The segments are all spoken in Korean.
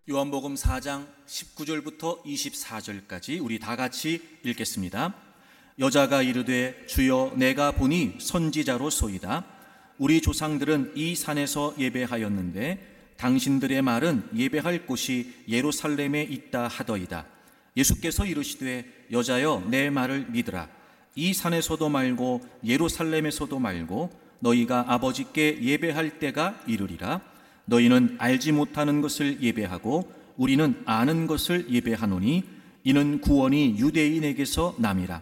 요한복음 4장 19절부터 24절까지 우리 다 같이 읽겠습니다. 여자가 이르되 주여 내가 보니 선지자로소이다. 우리 조상들은 이 산에서 예배하였는데 당신들의 말은 예배할 곳이 예루살렘에 있다 하더이다. 예수께서 이르시되 여자여 내 말을 믿으라. 이 산에서도 말고 예루살렘에서도 말고 너희가 아버지께 예배할 때가 이르리라. 너희는 알지 못하는 것을 예배하고 우리는 아는 것을 예배하노니 이는 구원이 유대인에게서 남이라.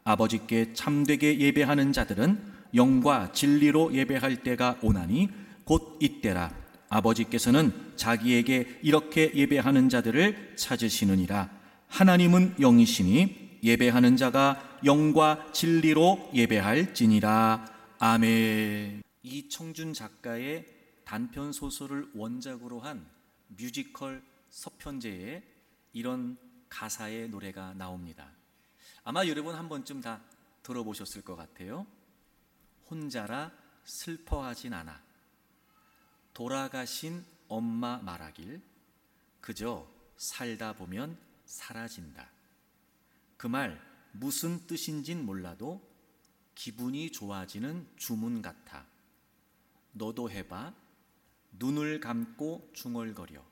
아버지께 참되게 예배하는 자들은 영과 진리로 예배할 때가 오나니 곧 이때라. 아버지께서는 자기에게 이렇게 예배하는 자들을 찾으시느니라. 하나님은 영이시니 예배하는 자가 영과 진리로 예배할지니라. 아멘. 이청준 작가의 단편 소설을 원작으로 한 뮤지컬 서편제에 이런 가사의 노래가 나옵니다. 아마 여러분 한 번쯤 다 들어보셨을 것 같아요. 혼자라 슬퍼하진 않아. 돌아가신 엄마 말하길 그저 살다 보면 사라진다. 그 말 무슨 뜻인진 몰라도 기분이 좋아지는 주문 같아. 너도 해봐. 눈을 감고 중얼거려.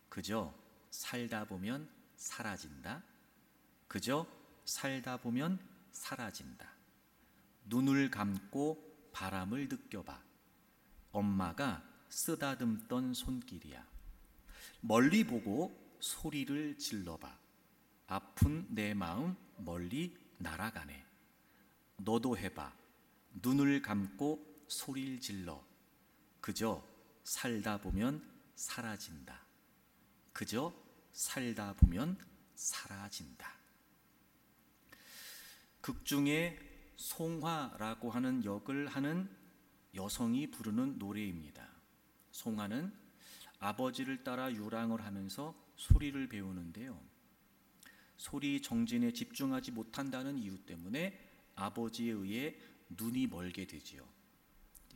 그저 살다 보면 사라진다. 그저 살다 보면 사라진다. 눈을 감고 바람을 느껴봐. 엄마가 쓰다듬던 손길이야. 멀리 보고 소리를 질러봐. 아픈 내 마음 멀리 날아가네. 너도 해봐. 눈을 감고 소리를 질러. 그저 살다 보면 사라진다. 그저 살다 보면 사라진다. 극 중에 송화라고 하는 역을 하는 여성이 부르는 노래입니다. 송화는 아버지를 따라 유랑을 하면서 소리를 배우는데요. 소리 정진에 집중하지 못한다는 이유 때문에 아버지에 의해 눈이 멀게 되지요.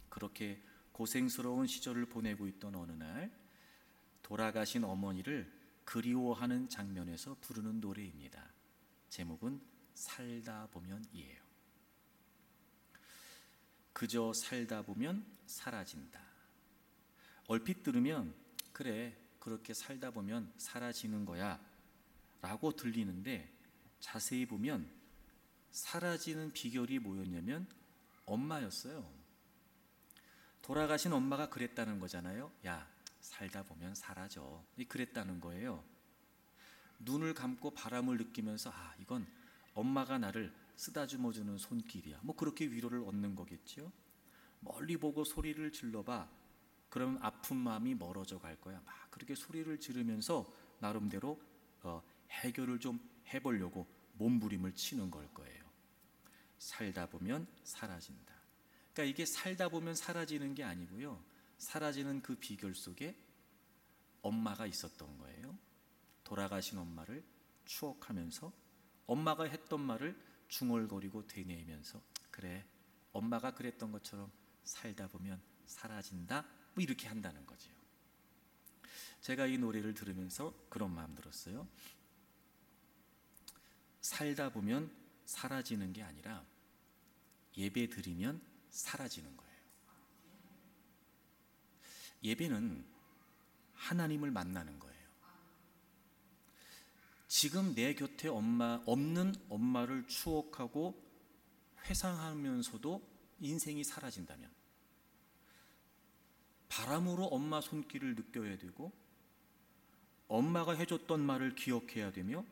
그렇게 고생스러운 시절을 보내고 있던 어느 날 돌아가신 어머니를 그리워하는 장면에서 부르는 노래입니다. 제목은 살다 보면이에요. 그저 살다 보면 사라진다. 얼핏 들으면 그래 그렇게 살다 보면 사라지는 거야 라고 들리는데 자세히 보면 사라지는 비결이 뭐였냐면 엄마였어요. 돌아가신 엄마가 그랬다는 거잖아요. 야, 살다 보면 사라져. 그랬다는 거예요. 눈을 감고 바람을 느끼면서 이건 엄마가 나를 쓰다듬어주는 손길이야. 그렇게 위로를 얻는 거겠죠. 멀리 보고 소리를 질러봐. 그러면 아픈 마음이 멀어져 갈 거야. 막 그렇게 소리를 지르면서 나름대로 해결을 좀 해보려고 몸부림을 치는 걸 거예요. 살다 보면 사라진다. 그러니까 이게 살다 보면 사라지는 게 아니고요. 사라지는 그 비결 속에 엄마가 있었던 거예요. 돌아가신 엄마를 추억하면서 엄마가 했던 말을 중얼거리고 되뇌이면서 그래 엄마가 그랬던 것처럼 살다 보면 사라진다 이렇게 한다는 거죠. 제가 이 노래를 들으면서 그런 마음 들었어요. 살다 보면 사라지는 게 아니라 예배 드리면 사라지는 거예요. 예배는 하나님을 만나는 거예요. 지금 내 곁에 없는 엄마를 추억하고 회상하면서도 인생이 사라진다면 바람으로 엄마 손길을 느껴야 되고 엄마가 해줬던 말을 기억해야 되며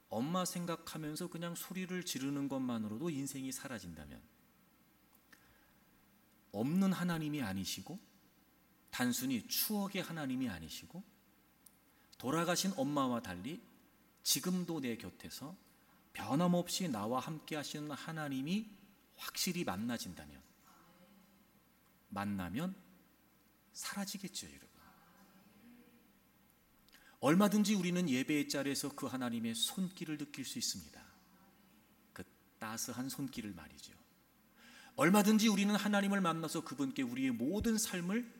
엄마 생각하면서 그냥 소리를 지르는 것만으로도 인생이 사라진다면 없는 하나님이 아니시고 단순히 추억의 하나님이 아니시고 돌아가신 엄마와 달리 지금도 내 곁에서 변함없이 나와 함께 하시는 하나님이 확실히 만나면 사라지겠죠, 여러분. 얼마든지 우리는 예배의 자리에서 그 하나님의 손길을 느낄 수 있습니다. 그 따스한 손길을 말이죠. 얼마든지 우리는 하나님을 만나서 그분께 우리의 모든 삶을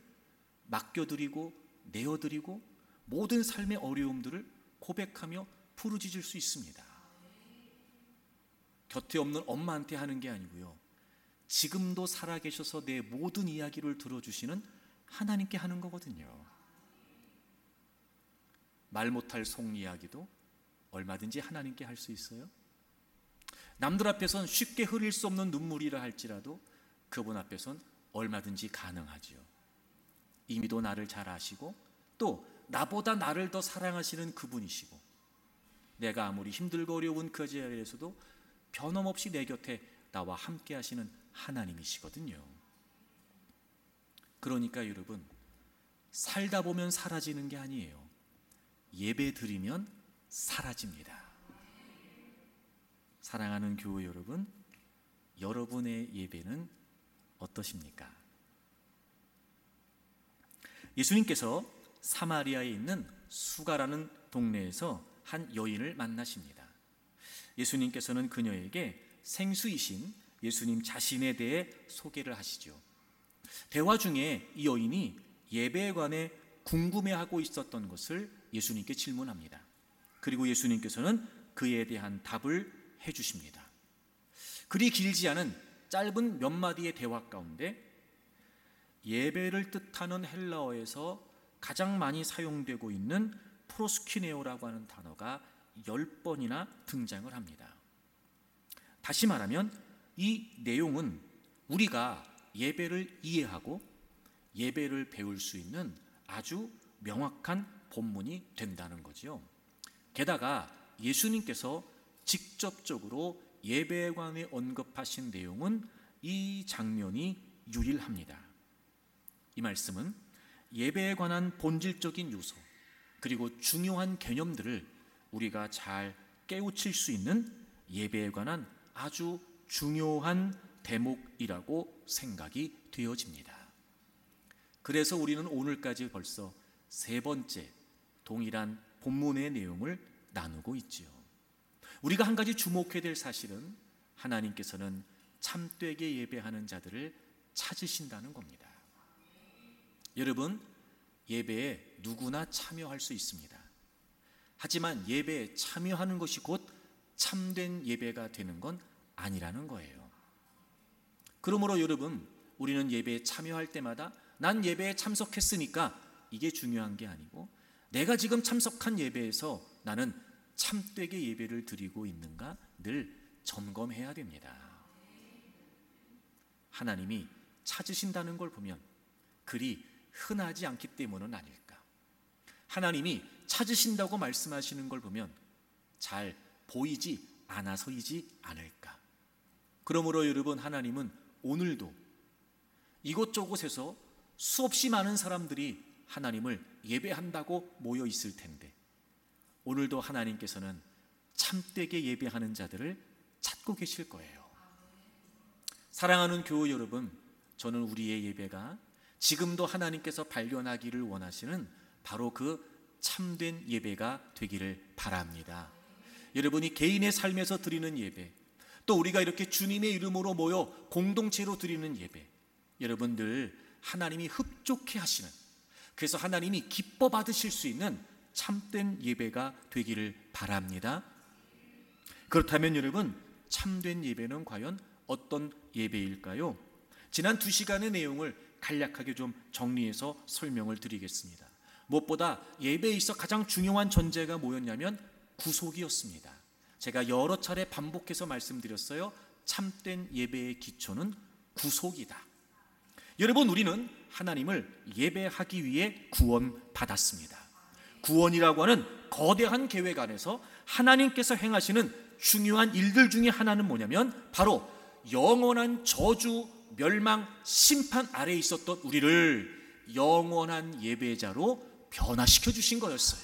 맡겨드리고 내어드리고 모든 삶의 어려움들을 고백하며 부르짖을 수 있습니다. 곁에 없는 엄마한테 하는 게 아니고요, 지금도 살아계셔서 내 모든 이야기를 들어주시는 하나님께 하는 거거든요. 말 못할 속 이야기도 얼마든지 하나님께 할 수 있어요. 남들 앞에선 쉽게 흐릴 수 없는 눈물이라 할지라도 그분 앞에선 얼마든지 가능하지요. 이미도 나를 잘 아시고 또 나보다 나를 더 사랑하시는 그분이시고, 내가 아무리 힘들고 어려운 그 자리에서도 변함없이 내 곁에 나와 함께 하시는 하나님이시거든요. 그러니까 여러분, 살다 보면 사라지는 게 아니에요. 예배 드리면 사라집니다. 사랑하는 교회 여러분, 여러분의 예배는 어떠십니까? 예수님께서 사마리아에 있는 수가라는 동네에서 한 여인을 만나십니다. 예수님께서는 그녀에게 생수이신 예수님 자신에 대해 소개를 하시죠. 대화 중에 이 여인이 예배에 관해 궁금해하고 있었던 것을 예수님께 질문합니다. 그리고 예수님께서는 그에 대한 답을 해주십니다. 그리 길지 않은 짧은 몇 마디의 대화 가운데 예배를 뜻하는 헬라어에서 가장 많이 사용되고 있는 프로스키네오라고 하는 단어가 10번이나 등장을 합니다. 다시 말하면 이 내용은 우리가 예배를 이해하고 예배를 배울 수 있는 아주 명확한 본문이 된다는 거죠. 게다가 예수님께서 직접적으로 예배에 관해 언급하신 내용은 이 장면이 유일합니다. 이 말씀은 예배에 관한 본질적인 요소 그리고 중요한 개념들을 우리가 잘 깨우칠 수 있는 예배에 관한 아주 중요한 대목이라고 생각이 되어집니다. 그래서 우리는 오늘까지 벌써 3번째 동일한 본문의 내용을 나누고 있지요. 우리가 한 가지 주목해야 될 사실은 하나님께서는 참되게 예배하는 자들을 찾으신다는 겁니다. 여러분, 예배에 누구나 참여할 수 있습니다. 하지만 예배에 참여하는 것이 곧 참된 예배가 되는 건 아니라는 거예요. 그러므로 여러분, 우리는 예배에 참여할 때마다 난 예배에 참석했으니까 이게 중요한 게 아니고, 내가 지금 참석한 예배에서 나는 참되게 예배를 드리고 있는가 늘 점검해야 됩니다. 하나님이 찾으신다는 걸 보면 그리 흔하지 않기 때문은 아닐까? 하나님이 찾으신다고 말씀하시는 걸 보면 잘 보이지 않아서이지 않을까? 그러므로 여러분, 하나님은 오늘도 이곳저곳에서 수없이 많은 사람들이 하나님을 예배한다고 모여 있을 텐데, 오늘도 하나님께서는 참되게 예배하는 자들을 찾고 계실 거예요. 사랑하는 교우 여러분, 저는 우리의 예배가 지금도 하나님께서 발견하기를 원하시는 바로 그 참된 예배가 되기를 바랍니다. 여러분이 개인의 삶에서 드리는 예배, 또 우리가 이렇게 주님의 이름으로 모여 공동체로 드리는 예배, 여러분들 하나님이 흡족해 하시는, 그래서 하나님이 기뻐 받으실 수 있는 참된 예배가 되기를 바랍니다. 그렇다면 여러분, 참된 예배는 과연 어떤 예배일까요? 지난 2시간의 내용을 간략하게 좀 정리해서 설명을 드리겠습니다. 무엇보다 예배에 있어 가장 중요한 전제가 뭐였냐면 구속이었습니다. 제가 여러 차례 반복해서 말씀드렸어요. 참된 예배의 기초는 구속이다. 여러분, 우리는 하나님을 예배하기 위해 구원받았습니다. 구원이라고 하는 거대한 계획 안에서 하나님께서 행하시는 중요한 일들 중에 하나는 뭐냐면 바로 영원한 저주, 멸망, 심판 아래에 있었던 우리를 영원한 예배자로 변화시켜 주신 거였어요.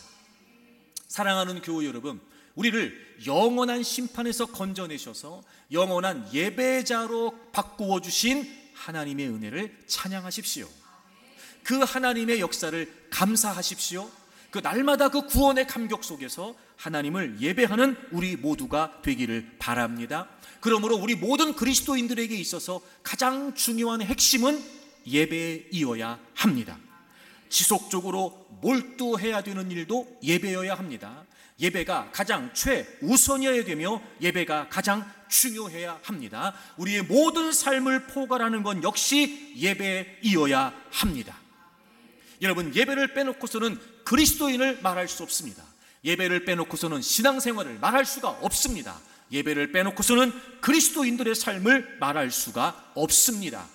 사랑하는 교우 여러분, 우리를 영원한 심판에서 건져내셔서 영원한 예배자로 바꾸어 주신 하나님의 은혜를 찬양하십시오. 그 하나님의 역사를 감사하십시오. 그 날마다 그 구원의 감격 속에서 하나님을 예배하는 우리 모두가 되기를 바랍니다. 그러므로 우리 모든 그리스도인들에게 있어서 가장 중요한 핵심은 예배이어야 합니다. 지속적으로 몰두해야 되는 일도 예배여야 합니다. 예배가 가장 최우선이어야 되며 예배가 가장 중요해야 합니다. 우리의 모든 삶을 포괄하는 건 역시 예배이어야 합니다. 여러분, 예배를 빼놓고서는 그리스도인을 말할 수 없습니다. 예배를 빼놓고서는 신앙생활을 말할 수가 없습니다. 예배를 빼놓고서는 그리스도인들의 삶을 말할 수가 없습니다.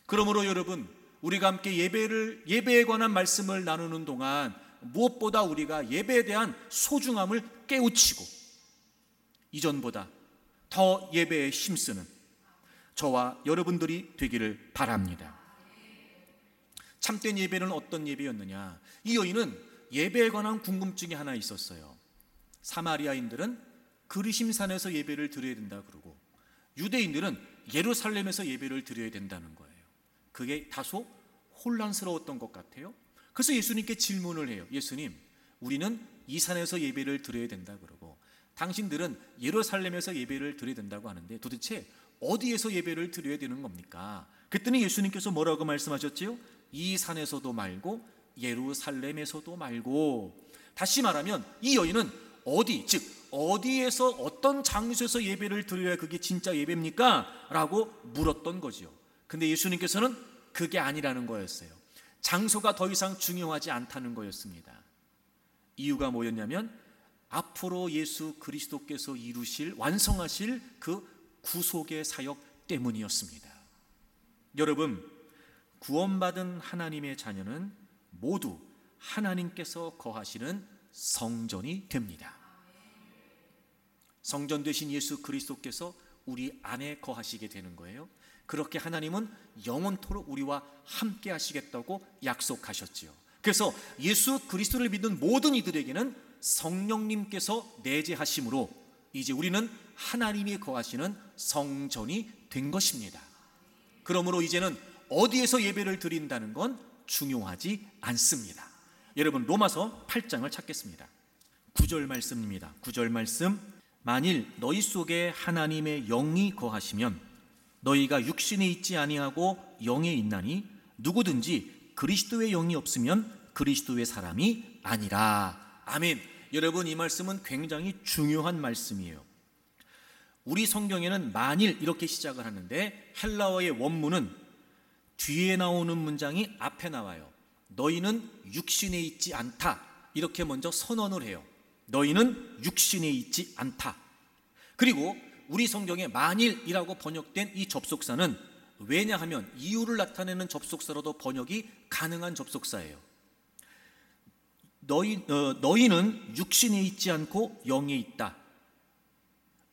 그러므로 여러분, 우리가 함께 예배에 관한 말씀을 나누는 동안 무엇보다 우리가 예배에 대한 소중함을 깨우치고 이전보다 더 예배에 힘쓰는 저와 여러분들이 되기를 바랍니다. 참된 예배는 어떤 예배였느냐? 이 여인은 예배에 관한 궁금증이 하나 있었어요. 사마리아인들은 그리심산에서 예배를 드려야 된다 그러고 유대인들은 예루살렘에서 예배를 드려야 된다는 거예요. 그게 다소 혼란스러웠던 것 같아요. 그래서 예수님께 질문을 해요. 예수님, 우리는 이 산에서 예배를 드려야 된다 그러고 당신들은 예루살렘에서 예배를 드려야 된다고 하는데 도대체 어디에서 예배를 드려야 되는 겁니까? 그랬더니 예수님께서 뭐라고 말씀하셨지요? 이 산에서도 말고 예루살렘에서도 말고. 다시 말하면 이 여인은 어디에서 어떤 장소에서 예배를 드려야 그게 진짜 예배입니까? 라고 물었던 거지요. 근데 예수님께서는 그게 아니라는 거였어요. 장소가 더 이상 중요하지 않다는 거였습니다. 이유가 뭐였냐면 앞으로 예수 그리스도께서 완성하실 그 구속의 사역 때문이었습니다. 여러분, 구원받은 하나님의 자녀는 모두 하나님께서 거하시는 성전이 됩니다. 성전 되신 예수 그리스도께서 우리 안에 거하시게 되는 거예요. 그렇게 하나님은 영원토록 우리와 함께 하시겠다고 약속하셨지요. 그래서 예수 그리스도를 믿는 모든 이들에게는 성령님께서 내재하심으로 이제 우리는 하나님이 거하시는 성전이 된 것입니다. 그러므로 이제는 어디에서 예배를 드린다는 건 중요하지 않습니다. 여러분, 로마서 8장을 찾겠습니다. 9절 말씀입니다. 9절 말씀. 만일 너희 속에 하나님의 영이 거하시면 너희가 육신에 있지 아니하고 영에 있나니 누구든지 그리스도의 영이 없으면 그리스도의 사람이 아니라. 아멘. 여러분, 이 말씀은 굉장히 중요한 말씀이에요. 우리 성경에는 만일 이렇게 시작을 하는데 헬라어의 원문은 뒤에 나오는 문장이 앞에 나와요. 너희는 육신에 있지 않다. 이렇게 먼저 선언을 해요. 너희는 육신에 있지 않다. 그리고 우리 성경에 만일이라고 번역된 이 접속사는 왜냐하면 이유를 나타내는 접속사로도 번역이 가능한 접속사예요. 너희는 육신에 있지 않고 영에 있다.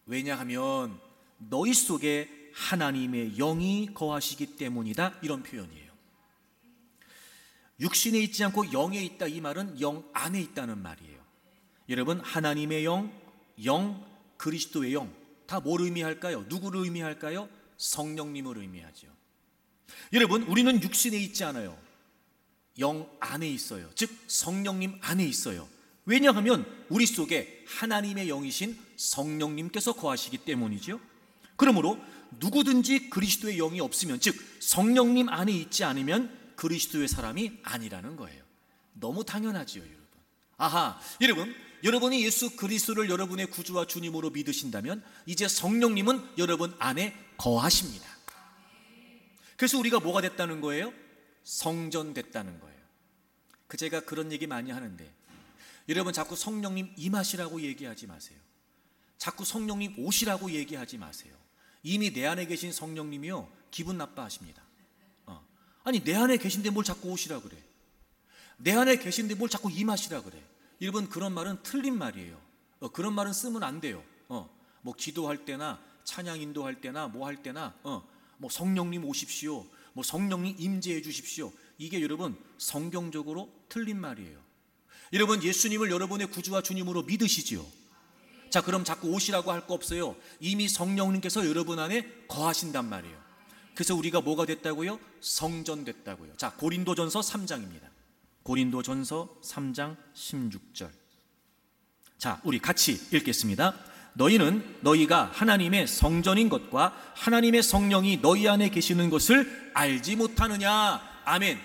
왜냐하면 너희 속에 하나님의 영이 거하시기 때문이다. 이런 표현이에요. 육신에 있지 않고 영에 있다. 이 말은 영 안에 있다는 말이에요. 여러분, 하나님의 영, 그리스도의 영, 다 뭘 의미할까요? 누구를 의미할까요? 성령님을 의미하죠. 여러분, 우리는 육신에 있지 않아요. 영 안에 있어요. 즉 성령님 안에 있어요. 왜냐하면 우리 속에 하나님의 영이신 성령님께서 거하시기 때문이죠. 그러므로 누구든지 그리스도의 영이 없으면, 즉 성령님 안에 있지 않으면 그리스도의 사람이 아니라는 거예요. 너무 당연하지요, 여러분. 여러분이 예수 그리스도를 여러분의 구주와 주님으로 믿으신다면 이제 성령님은 여러분 안에 거하십니다. 그래서 우리가 뭐가 됐다는 거예요? 성전 됐다는 거예요. 제가 그런 얘기 많이 하는데 여러분, 자꾸 성령님 임하시라고 얘기하지 마세요. 자꾸 성령님 오시라고 얘기하지 마세요. 이미 내 안에 계신 성령님이요, 기분 나빠하십니다. 아니, 내 안에 계신데 뭘 자꾸 오시라 그래. 내 안에 계신데 뭘 자꾸 임하시라 그래. 여러분, 그런 말은 틀린 말이에요. 그런 말은 쓰면 안 돼요. 뭐 기도할 때나 찬양 인도할 때나 뭐 할 때나 뭐 성령님 오십시오, 뭐 성령님 임재해 주십시오. 이게 여러분 성경적으로 틀린 말이에요. 여러분, 예수님을 여러분의 구주와 주님으로 믿으시지요. 자, 그럼 자꾸 오시라고 할 거 없어요. 이미 성령님께서 여러분 안에 거하신단 말이에요. 그래서 우리가 뭐가 됐다고요? 성전 됐다고요. 자, 고린도전서 3장입니다. 고린도전서 3장 16절. 자, 우리 같이 읽겠습니다. 너희가 하나님의 성전인 것과 하나님의 성령이 너희 안에 계시는 것을 알지 못하느냐. 아멘.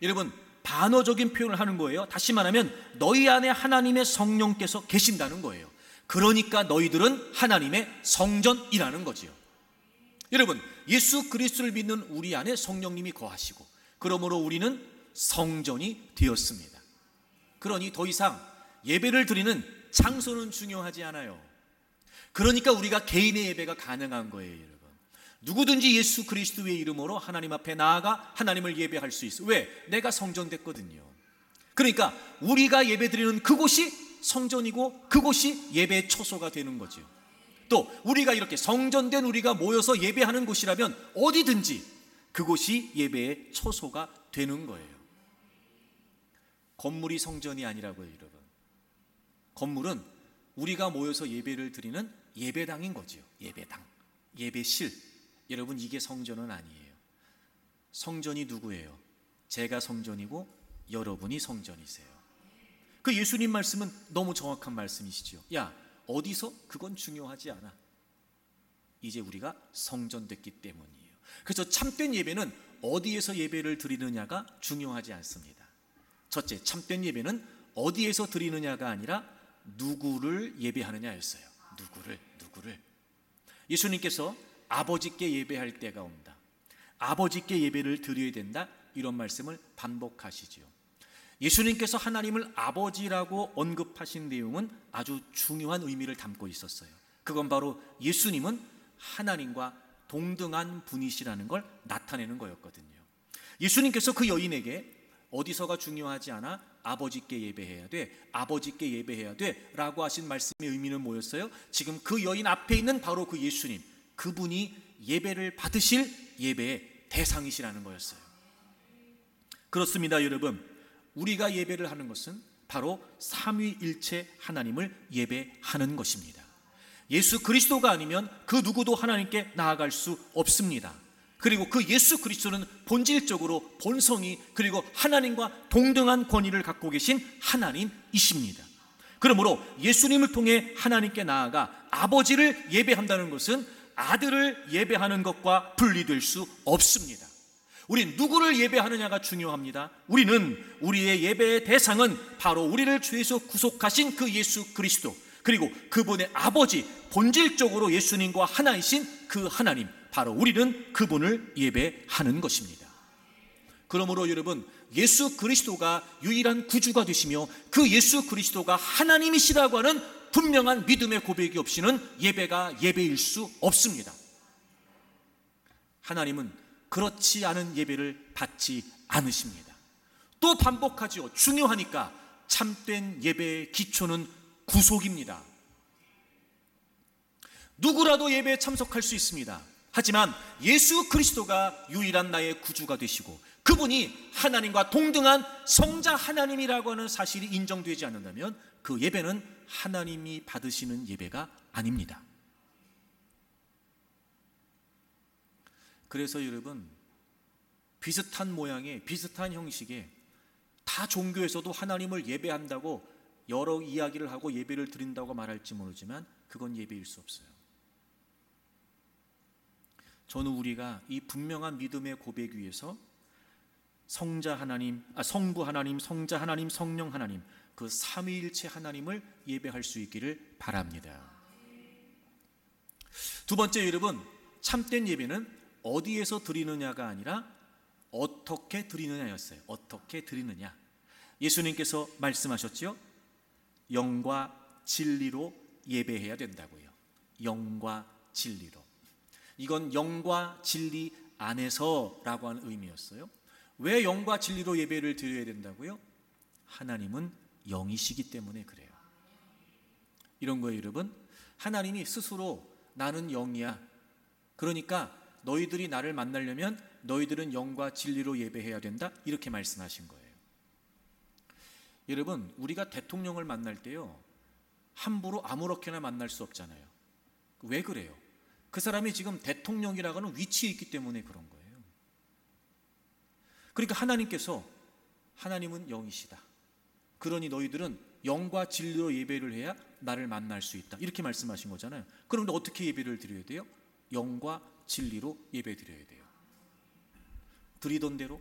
여러분, 반어적인 표현을 하는 거예요. 다시 말하면 너희 안에 하나님의 성령께서 계신다는 거예요. 그러니까 너희들은 하나님의 성전이라는 거지요. 여러분, 예수 그리스도를 믿는 우리 안에 성령님이 거하시고, 그러므로 우리는 성전이 되었습니다. 그러니 더 이상 예배를 드리는 장소는 중요하지 않아요. 그러니까 우리가 개인의 예배가 가능한 거예요, 여러분. 누구든지 예수 그리스도의 이름으로 하나님 앞에 나아가 하나님을 예배할 수 있어요. 왜? 내가 성전됐거든요. 그러니까 우리가 예배드리는 그곳이 성전이고 그곳이 예배의 초소가 되는 거죠. 또 우리가 이렇게 성전된 우리가 모여서 예배하는 곳이라면 어디든지 그곳이 예배의 초소가 되는 거예요. 건물이 성전이 아니라고요, 여러분. 건물은 우리가 모여서 예배를 드리는 예배당인 거죠. 예배당, 예배실. 여러분, 이게 성전은 아니에요. 성전이 누구예요? 제가 성전이고 여러분이 성전이세요. 그 예수님 말씀은 너무 정확한 말씀이시죠. 야, 어디서? 그건 중요하지 않아. 이제 우리가 성전됐기 때문이에요. 그래서 참된 예배는 어디에서 예배를 드리느냐가 중요하지 않습니다. 첫째, 참된 예배는 어디에서 드리느냐가 아니라 누구를 예배하느냐였어요. 누구를. 예수님께서 아버지께 예배할 때가 온다, 아버지께 예배를 드려야 된다, 이런 말씀을 반복하시죠. 예수님께서 하나님을 아버지라고 언급하신 내용은 아주 중요한 의미를 담고 있었어요. 그건 바로 예수님은 하나님과 동등한 분이시라는 걸 나타내는 거였거든요. 예수님께서 그 여인에게 어디서가 중요하지 않아, 아버지께 예배해야 돼, 아버지께 예배해야 돼 라고 하신 말씀의 의미는 뭐였어요? 지금 그 여인 앞에 있는 바로 그 예수님, 그분이 예배를 받으실 예배의 대상이시라는 거였어요. 그렇습니다, 여러분. 우리가 예배를 하는 것은 바로 삼위일체 하나님을 예배하는 것입니다. 예수 그리스도가 아니면 그 누구도 하나님께 나아갈 수 없습니다. 그리고 그 예수 그리스도는 본질적으로 본성이, 그리고 하나님과 동등한 권위를 갖고 계신 하나님이십니다. 그러므로 예수님을 통해 하나님께 나아가 아버지를 예배한다는 것은 아들을 예배하는 것과 분리될 수 없습니다. 우린 누구를 예배하느냐가 중요합니다. 우리의 예배의 대상은 바로 우리를 죄에서 구속하신 그 예수 그리스도, 그리고 그분의 아버지, 본질적으로 예수님과 하나이신 그 하나님, 바로 우리는 그분을 예배하는 것입니다. 그러므로 여러분, 예수 그리스도가 유일한 구주가 되시며 그 예수 그리스도가 하나님이시라고 하는 분명한 믿음의 고백이 없이는 예배가 예배일 수 없습니다. 하나님은 그렇지 않은 예배를 받지 않으십니다. 또 반복하죠. 중요하니까 참된 예배의 기초는 구속입니다. 누구라도 예배에 참석할 수 있습니다. 하지만 예수 그리스도가 유일한 나의 구주가 되시고 그분이 하나님과 동등한 성자 하나님이라고 하는 사실이 인정되지 않는다면 그 예배는 하나님이 받으시는 예배가 아닙니다. 그래서 여러분, 비슷한 모양의, 비슷한 형식의 다 종교에서도 하나님을 예배한다고 여러 이야기를 하고 예배를 드린다고 말할지 모르지만 그건 예배일 수 없어요. 저는 우리가 이 분명한 믿음의 고백 위에서 성자 하나님, 성부 하나님, 성자 하나님, 성령 하나님, 그 삼위일체 하나님을 예배할 수 있기를 바랍니다. 두 번째, 여러분, 참된 예배는 어디에서 드리느냐가 아니라 어떻게 드리느냐였어요. 어떻게 드리느냐. 예수님께서 말씀하셨죠. 영과 진리로 예배해야 된다고요. 영과 진리로. 이건 영과 진리 안에서라고 하는 의미였어요. 왜 영과 진리로 예배를 드려야 된다고요? 하나님은 영이시기 때문에 그래요. 이런 거예요, 여러분. 하나님이 스스로 나는 영이야, 그러니까 너희들이 나를 만나려면 너희들은 영과 진리로 예배해야 된다, 이렇게 말씀하신 거예요. 여러분, 우리가 대통령을 만날 때요, 함부로 아무렇게나 만날 수 없잖아요. 왜 그래요? 그 사람이 지금 대통령이라고 하는 위치에 있기 때문에 그런 거예요. 그러니까 하나님은 영이시다, 그러니 너희들은 영과 진리로 예배를 해야 나를 만날 수 있다, 이렇게 말씀하신 거잖아요. 그런데 어떻게 예배를 드려야 돼요? 영과 진리로 예배 드려야 돼요. 드리던 대로,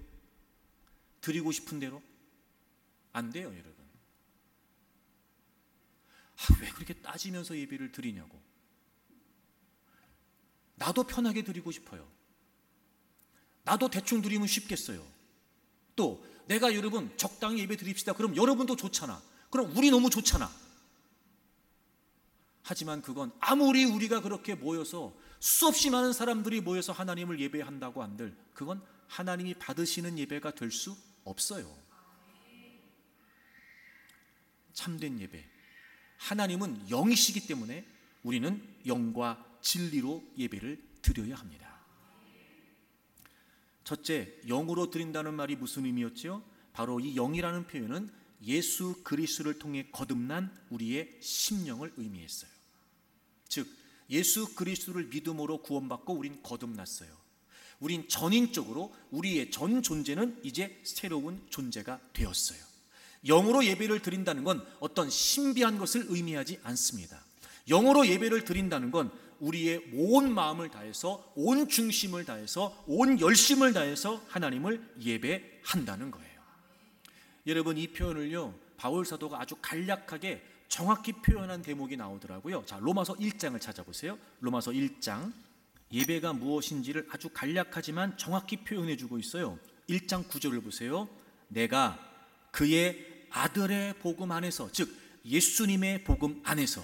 드리고 싶은 대로, 안 돼요, 여러분. 왜 그렇게 따지면서 예배를 드리냐고. 나도 편하게 드리고 싶어요. 나도 대충 드리면 쉽겠어요. 또 내가 여러분 적당히 예배 드립시다. 그럼 여러분도 좋잖아. 그럼 우리 너무 좋잖아. 하지만 그건 아무리 우리가 그렇게 모여서 수없이 많은 사람들이 모여서 하나님을 예배한다고 한들 그건 하나님이 받으시는 예배가 될 수 없어요. 참된 예배, 하나님은 영이시기 때문에 우리는 영과 진리로 예배를 드려야 합니다. 첫째, 영으로 드린다는 말이 무슨 의미였죠? 바로 이 영이라는 표현은 예수 그리스도를 통해 거듭난 우리의 심령을 의미했어요. 즉 예수 그리스도를 믿음으로 구원받고 우린 거듭났어요. 우린 전인적으로 우리의 전 존재는 이제 새로운 존재가 되었어요. 영으로 예배를 드린다는 건 어떤 신비한 것을 의미하지 않습니다. 영으로 예배를 드린다는 건 우리의 온 마음을 다해서, 온 중심을 다해서, 온 열심을 다해서 하나님을 예배한다는 거예요. 여러분, 이 표현을요 바울 사도가 아주 간략하게 정확히 표현한 대목이 나오더라고요. 자, 로마서 1장을 찾아보세요. 로마서 1장, 예배가 무엇인지를 아주 간략하지만 정확히 표현해 주고 있어요. 1장 9절을 보세요. 내가 그의 아들의 복음 안에서, 즉 예수님의 복음 안에서.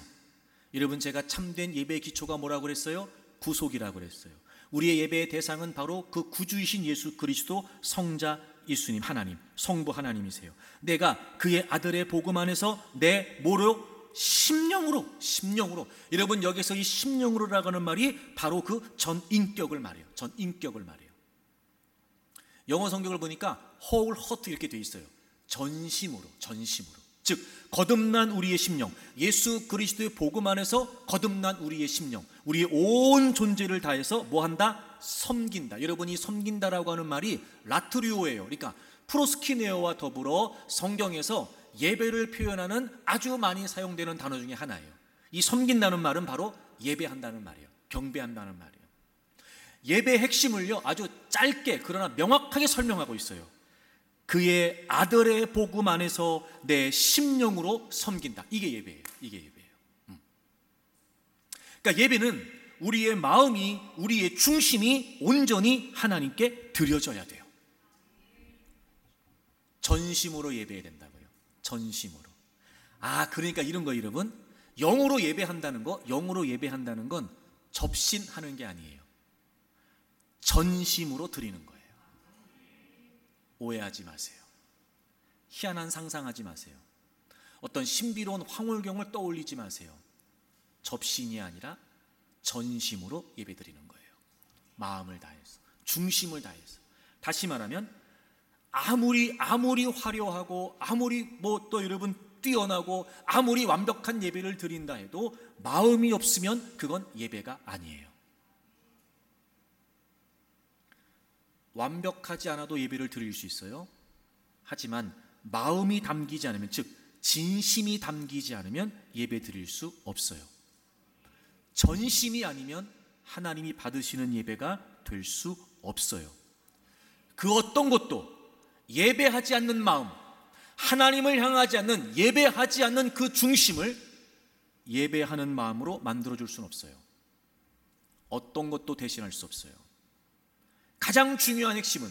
여러분, 제가 참된 예배의 기초가 뭐라고 그랬어요? 구속이라고 그랬어요. 우리의 예배의 대상은 바로 그 구주이신 예수 그리스도, 성자 예수님, 하나님, 성부 하나님이세요. 내가 그의 아들의 복음 안에서 내 뭐로? 심령으로. 여러분, 여기서 이 심령으로라고 하는 말이 바로 그 전인격을 말해요. 전인격을 말해요. 영어 성경을 보니까 whole heart 이렇게 돼 있어요. 전심으로. 즉 거듭난 우리의 심령, 예수 그리스도의 복음 안에서 거듭난 우리의 심령, 우리의 온 존재를 다해서 뭐한다? 섬긴다. 여러분, 이 섬긴다라고 하는 말이 라트리오예요. 그러니까 프로스키네어와 더불어 성경에서 예배를 표현하는 아주 많이 사용되는 단어 중에 하나예요. 이 섬긴다는 말은 바로 예배한다는 말이에요. 경배한다는 말이에요. 예배의 핵심을요 아주 짧게 그러나 명확하게 설명하고 있어요. 그의 아들의 복음 안에서 내 심령으로 섬긴다. 이게 예배예요. 그러니까 예배는 우리의 마음이, 우리의 중심이 온전히 하나님께 드려져야 돼요. 전심으로 예배해야 된다고요. 전심으로. 그러니까 이런 거 여러분, 영으로 예배한다는 건 접신하는 게 아니에요. 전심으로 드리는 거예요. 오해하지 마세요. 희한한 상상하지 마세요. 어떤 신비로운 황홀경을 떠올리지 마세요. 접신이 아니라 전심으로 예배드리는 거예요. 마음을 다해서, 중심을 다해서. 다시 말하면 아무리 화려하고 아무리 또 여러분 뛰어나고 아무리 완벽한 예배를 드린다 해도 마음이 없으면 그건 예배가 아니에요. 완벽하지 않아도 예배를 드릴 수 있어요. 하지만 마음이 담기지 않으면, 즉 진심이 담기지 않으면 예배 드릴 수 없어요. 전심이 아니면 하나님이 받으시는 예배가 될 수 없어요. 그 어떤 것도 예배하지 않는 마음, 하나님을 향하지 않는, 예배하지 않는 그 중심을 예배하는 마음으로 만들어줄 수는 없어요. 어떤 것도 대신할 수 없어요. 가장 중요한 핵심은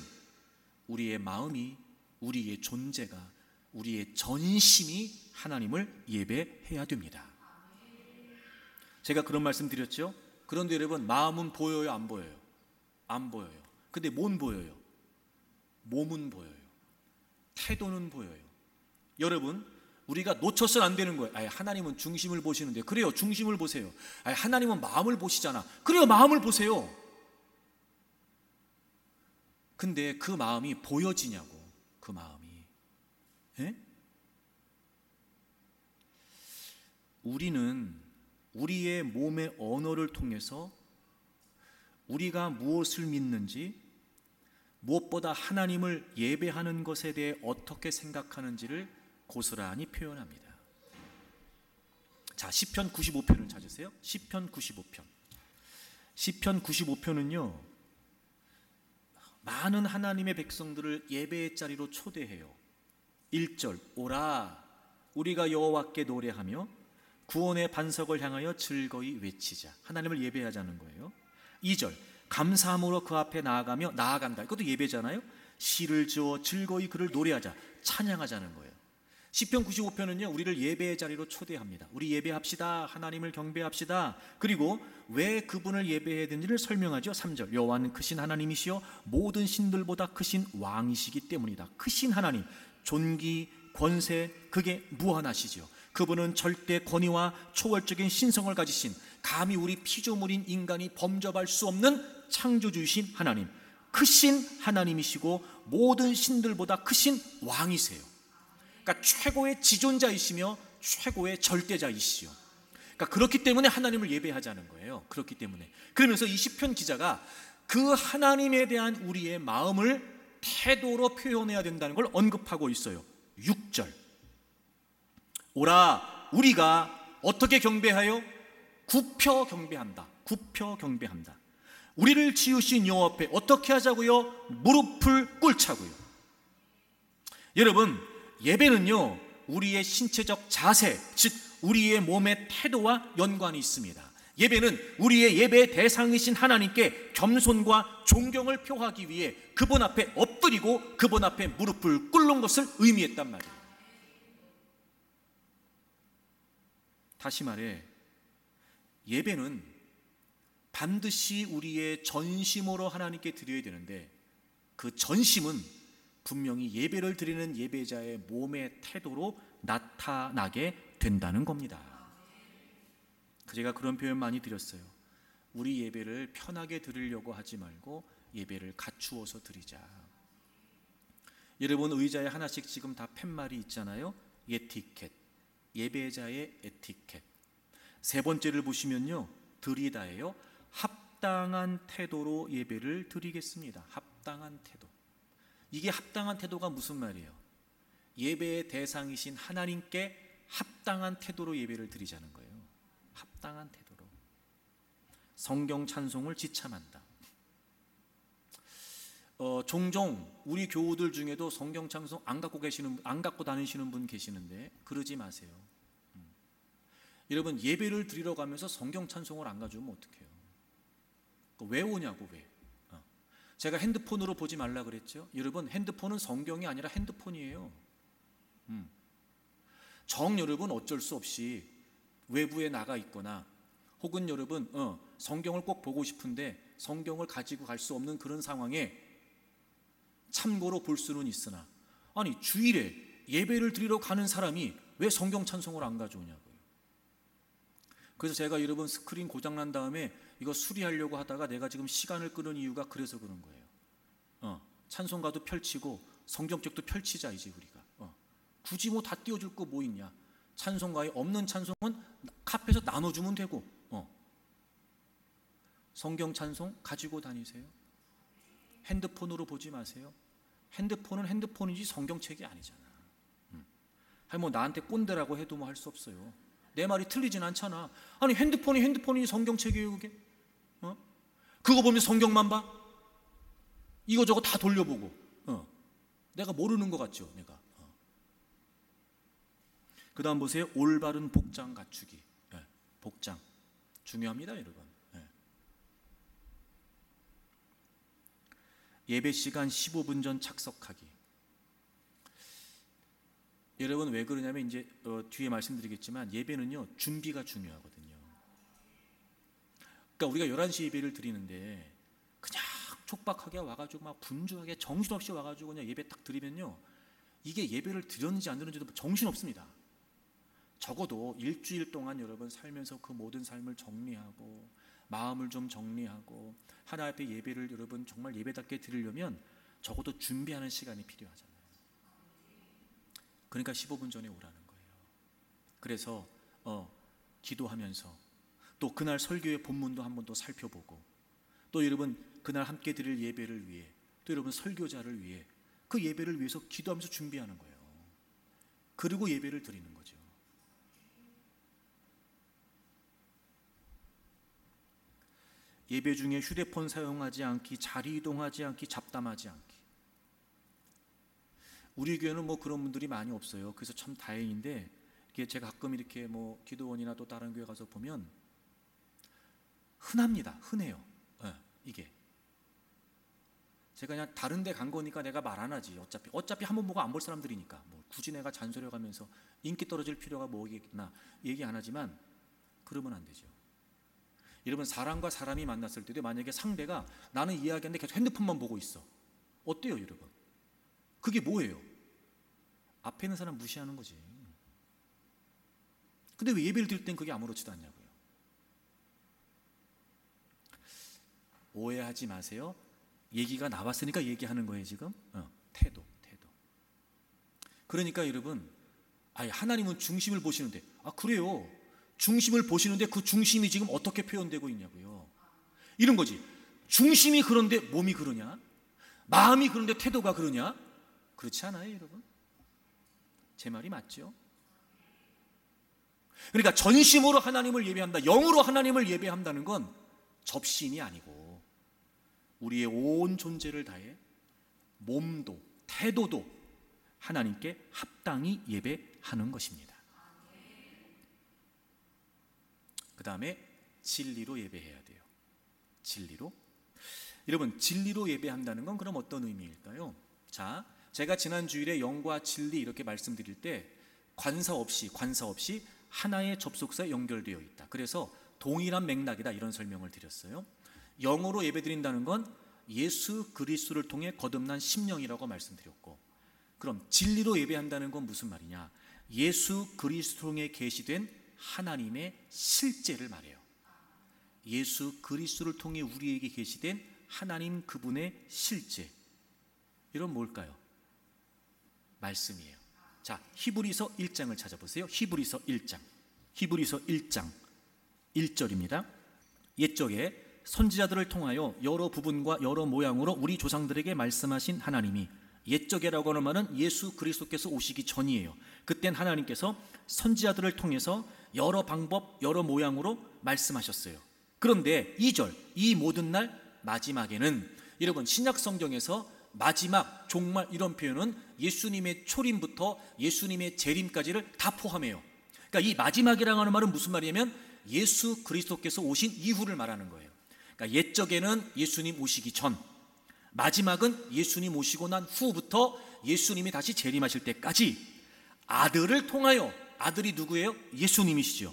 우리의 마음이, 우리의 존재가, 우리의 전심이 하나님을 예배해야 됩니다. 제가 그런 말씀 드렸죠. 그런데 여러분, 마음은 보여요, 안 보여요? 안 보여요. 근데 뭔 보여요? 몸은 보여요. 태도는 보여요. 여러분, 우리가 놓쳐서는 안 되는 거예요. 하나님은 중심을 보시는데. 그래요, 중심을 보세요. 하나님은 마음을 보시잖아. 그래요, 마음을 보세요. 근데 그 마음이 보여지냐고. 그 마음이. 우리는 우리의 몸의 언어를 통해서 우리가 무엇을 믿는지, 무엇보다 하나님을 예배하는 것에 대해 어떻게 생각하는지를 고스란히 표현합니다. 자, 시편 95편을 찾으세요. 시편 95편. 시편 95편은요 많은 하나님의 백성들을 예배의 자리로 초대해요. 1절 오라 우리가 여호와께 노래하며 구원의 반석을 향하여 즐거이 외치자. 하나님을 예배하자는 거예요. 2절 감사함으로 그 앞에 나아간다. 이것도 예배잖아요. 시를 지어 즐거이 그를 노래하자. 찬양하자는 거예요. 시편 95편은요 우리를 예배의 자리로 초대합니다. 우리 예배합시다. 하나님을 경배합시다. 그리고 왜 그분을 예배해야 되는지를 설명하죠. 3절 여호와는 크신 하나님이시여 모든 신들보다 크신 왕이시기 때문이다. 크신 하나님, 존귀, 권세, 그게 무한하시지요. 그분은 절대 권위와 초월적인 신성을 가지신, 감히 우리 피조물인 인간이 범접할 수 없는 창조주이신 하나님, 크신 하나님이시고 모든 신들보다 크신 왕이세요. 그러니까 최고의 지존자이시며 최고의 절대자이시요. 그러니까 그렇기 때문에 하나님을 예배하자는 거예요. 그렇기 때문에. 그러면서 이 시편 기자가 그 하나님에 대한 우리의 마음을 태도로 표현해야 된다는 걸 언급하고 있어요. 6절 오라 우리가 어떻게 경배하여? 굽혀 경배한다. 굽혀 경배한다. 우리를 지으신 여호와 앞에 어떻게 하자고요? 무릎을 꿇자고요. 여러분, 예배는요 우리의 신체적 자세, 즉 우리의 몸의 태도와 연관이 있습니다. 예배는 우리의 예배의 대상이신 하나님께 겸손과 존경을 표하기 위해 그분 앞에 엎드리고 그분 앞에 무릎을 꿇는 것을 의미했단 말이에요. 다시 말해 예배는 반드시 우리의 전심으로 하나님께 드려야 되는데 그 전심은 분명히 예배를 드리는 예배자의 몸의 태도로 나타나게 된다는 겁니다. 제가 그런 표현 많이 드렸어요. 우리 예배를 편하게 드리려고 하지 말고 예배를 갖추어서 드리자. 여러분 의자에 하나씩 지금 다 팻말이 있잖아요. 에티켓, 예배자의 에티켓. 세 번째를 보시면요 드리다예요. 합당한 태도로 예배를 드리겠습니다. 합당한 태도. 이게 합당한 태도가 무슨 말이에요? 예배의 대상이신 하나님께 합당한 태도로 예배를 드리자는 거예요. 합당한 태도로. 성경 찬송을 지참한다. 종종 우리 교우들 중에도 성경 찬송 안 갖고 다니시는 분 계시는데 그러지 마세요. 여러분 예배를 드리러 가면서 성경 찬송을 안 가져오면 어떡해요? 왜 오냐고 왜? 제가 핸드폰으로 보지 말라 그랬죠? 여러분 핸드폰은 성경이 아니라 핸드폰이에요. 여러분 어쩔 수 없이 외부에 나가 있거나 혹은 여러분 성경을 꼭 보고 싶은데 성경을 가지고 갈 수 없는 그런 상황에 참고로 볼 수는 있으나 아니 주일에 예배를 드리러 가는 사람이 왜 성경 찬송을 안 가져오냐고요. 그래서 제가 여러분 스크린 고장난 다음에 이거 수리하려고 하다가 내가 지금 시간을 끄는 이유가 그래서 그런 거예요. 찬송가도 펼치고 성경책도 펼치자 이제 우리가. 굳이 뭐 다 띄워줄 거 뭐 있냐. 찬송가에 없는 찬송은 카페에서 나눠주면 되고 성경 찬송 가지고 다니세요. 핸드폰으로 보지 마세요. 핸드폰은 핸드폰이지 성경책이 아니잖아. 아니 뭐 나한테 꼰대라고 해도 뭐 할 수 없어요. 내 말이 틀리진 않잖아. 아니 핸드폰이 성경책이에요 그게? 그거 보면 성경만 봐? 이거저거 다 돌려보고 내가 모르는 것 같죠 내가. 그 다음 보세요. 올바른 복장 갖추기. 복장 중요합니다 여러분. 예배 시간 15분 전 착석하기. 여러분 왜 그러냐면 이제 뒤에 말씀드리겠지만 예배는요 준비가 중요하거든요. 그러니까 우리가 11시 예배를 드리는데 그냥 촉박하게 와가지고 막 분주하게 정신없이 와가지고 그냥 예배 딱 드리면요 이게 예배를 드렸는지 안 드렸는지도 정신없습니다. 적어도 일주일 동안 여러분 살면서 그 모든 삶을 정리하고 마음을 좀 정리하고 하나님 앞에 예배를 여러분 정말 예배답게 드리려면 적어도 준비하는 시간이 필요하잖아요. 그러니까 15분 전에 오라는 거예요. 그래서 기도하면서 또 그날 설교의 본문도 한번 더 살펴보고 또 여러분 그날 함께 드릴 예배를 위해 또 여러분 설교자를 위해 그 예배를 위해서 기도하면서 준비하는 거예요. 그리고 예배를 드리는 거죠. 예배 중에 휴대폰 사용하지 않기, 자리 이동하지 않기, 잡담하지 않기. 우리 교회는 뭐 그런 분들이 많이 없어요. 그래서 참 다행인데, 이게 제가 가끔 이렇게 뭐 기도원이나 또 다른 교회 가서 보면 흔합니다. 흔해요. 이게 제가 그냥 다른 데 간 거니까 내가 말 안 하지. 어차피 한 번 보고 안 볼 사람들이니까 뭐 굳이 내가 잔소리하면서 인기 떨어질 필요가 뭐겠나 얘기 안 하지만, 그러면 안 되죠. 여러분, 사람과 사람이 만났을 때도 만약에 상대가 나는 이야기하는데 계속 핸드폰만 보고 있어. 어때요 여러분? 그게 뭐예요? 앞에 있는 사람 무시하는 거지. 근데 왜 예배를 드릴 땐 그게 아무렇지도 않냐고요. 오해하지 마세요. 얘기가 나왔으니까 얘기하는 거예요 지금. 태도. 그러니까 여러분, 하나님은 중심을 보시는데, 그래요. 중심을 보시는데 그 중심이 지금 어떻게 표현되고 있냐고요. 이런 거지. 중심이 그런데 몸이 그러냐? 마음이 그런데 태도가 그러냐? 그렇지 않아요 여러분? 제 말이 맞죠? 그러니까 전심으로 하나님을 예배한다, 영으로 하나님을 예배한다는 건 접신이 아니고 우리의 온 존재를 다해 몸도 태도도 하나님께 합당히 예배하는 것입니다. 그 다음에 진리로 예배해야 돼요. 진리로. 여러분, 진리로 예배한다는 건 그럼 어떤 의미일까요? 자, 제가 지난 주일에 영과 진리 이렇게 말씀드릴 때 관사 없이 하나의 접속사에 연결되어 있다. 그래서 동일한 맥락이다, 이런 설명을 드렸어요. 영으로 예배드린다는 건 예수 그리스도를 통해 거듭난 심령이라고 말씀드렸고, 그럼 진리로 예배한다는 건 무슨 말이냐? 예수 그리스도 통해 계시된 하나님의 실제를 말해요. 예수 그리스도를 통해 우리에게 계시된 하나님 그분의 실제. 이런 뭘까요? 말씀이에요. 자, 히브리서 1장을 찾아보세요. 히브리서 1장 1절입니다. 옛적에 선지자들을 통하여 여러 부분과 여러 모양으로 우리 조상들에게 말씀하신 하나님이, 옛적에라고 하는 말은 예수 그리스도께서 오시기 전이에요. 그땐 하나님께서 선지자들을 통해서 여러 방법, 여러 모양으로 말씀하셨어요. 그런데 2절, 이 모든 날 마지막에는, 여러분, 신약 성경에서 마지막, 종말 이런 표현은 예수님의 초림부터 예수님의 재림까지를 다 포함해요. 그러니까 이 마지막이라고 하는 말은 무슨 말이냐면 예수 그리스도께서 오신 이후를 말하는 거예요. 그러니까 옛적에는 예수님 오시기 전, 마지막은 예수님 오시고 난 후부터 예수님이 다시 재림하실 때까지 아들을 통하여, 아들이 누구예요? 예수님이시죠.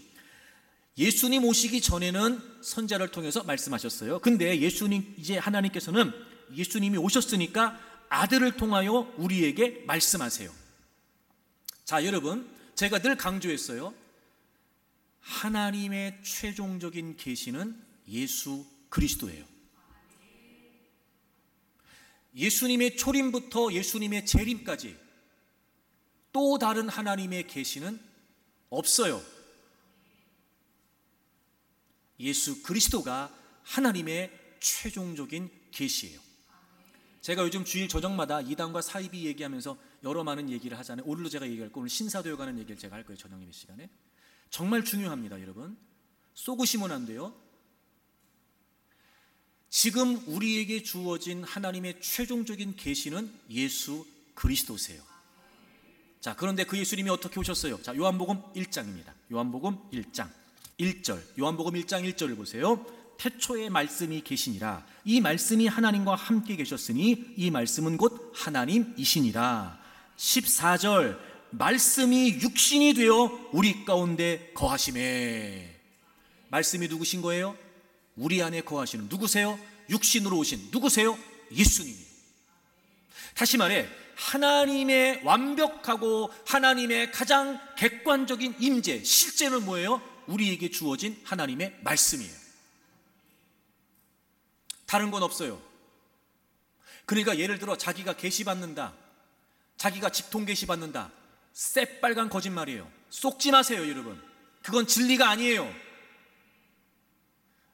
예수님 오시기 전에는 선지자를 통해서 말씀하셨어요. 근데 예수님, 이제 하나님께서는 예수님이 오셨으니까 아들을 통하여 우리에게 말씀하세요. 자, 여러분, 제가 늘 강조했어요. 하나님의 최종적인 계시는 예수 그리스도예요. 예수님의 초림부터 예수님의 재림까지 또 다른 하나님의 계시는 없어요. 예수 그리스도가 하나님의 최종적인 계시예요. 제가 요즘 주일 저녁마다 이단과 사이비 얘기하면서 여러 많은 얘기를 하잖아요. 오늘도 제가 얘기할 거, 오늘 신사도에 관한 얘기를 제가 할 거예요. 저녁 예배 시간에. 정말 중요합니다, 여러분. 쏘고시면 안 돼요. 지금 우리에게 주어진 하나님의 최종적인 계시는 예수 그리스도세요. 자, 그런데 그 예수님이 어떻게 오셨어요? 자, 요한복음 1장입니다. 요한복음 1장 1절. 요한복음 1장 1절을 보세요. 태초에 말씀이 계시니라. 이 말씀이 하나님과 함께 계셨으니 이 말씀은 곧 하나님이시니라. 14절. 말씀이 육신이 되어 우리 가운데 거하시매. 말씀이 누구신 거예요? 우리 안에 거하시는 누구세요? 육신으로 오신 누구세요? 예수님이에요. 다시 말해, 하나님의 완벽하고 하나님의 가장 객관적인 임재, 실제는 뭐예요? 우리에게 주어진 하나님의 말씀이에요. 다른 건 없어요. 그러니까 예를 들어 자기가 계시받는다, 자기가 직통 계시받는다, 새빨간 거짓말이에요. 속지 마세요, 여러분. 그건 진리가 아니에요.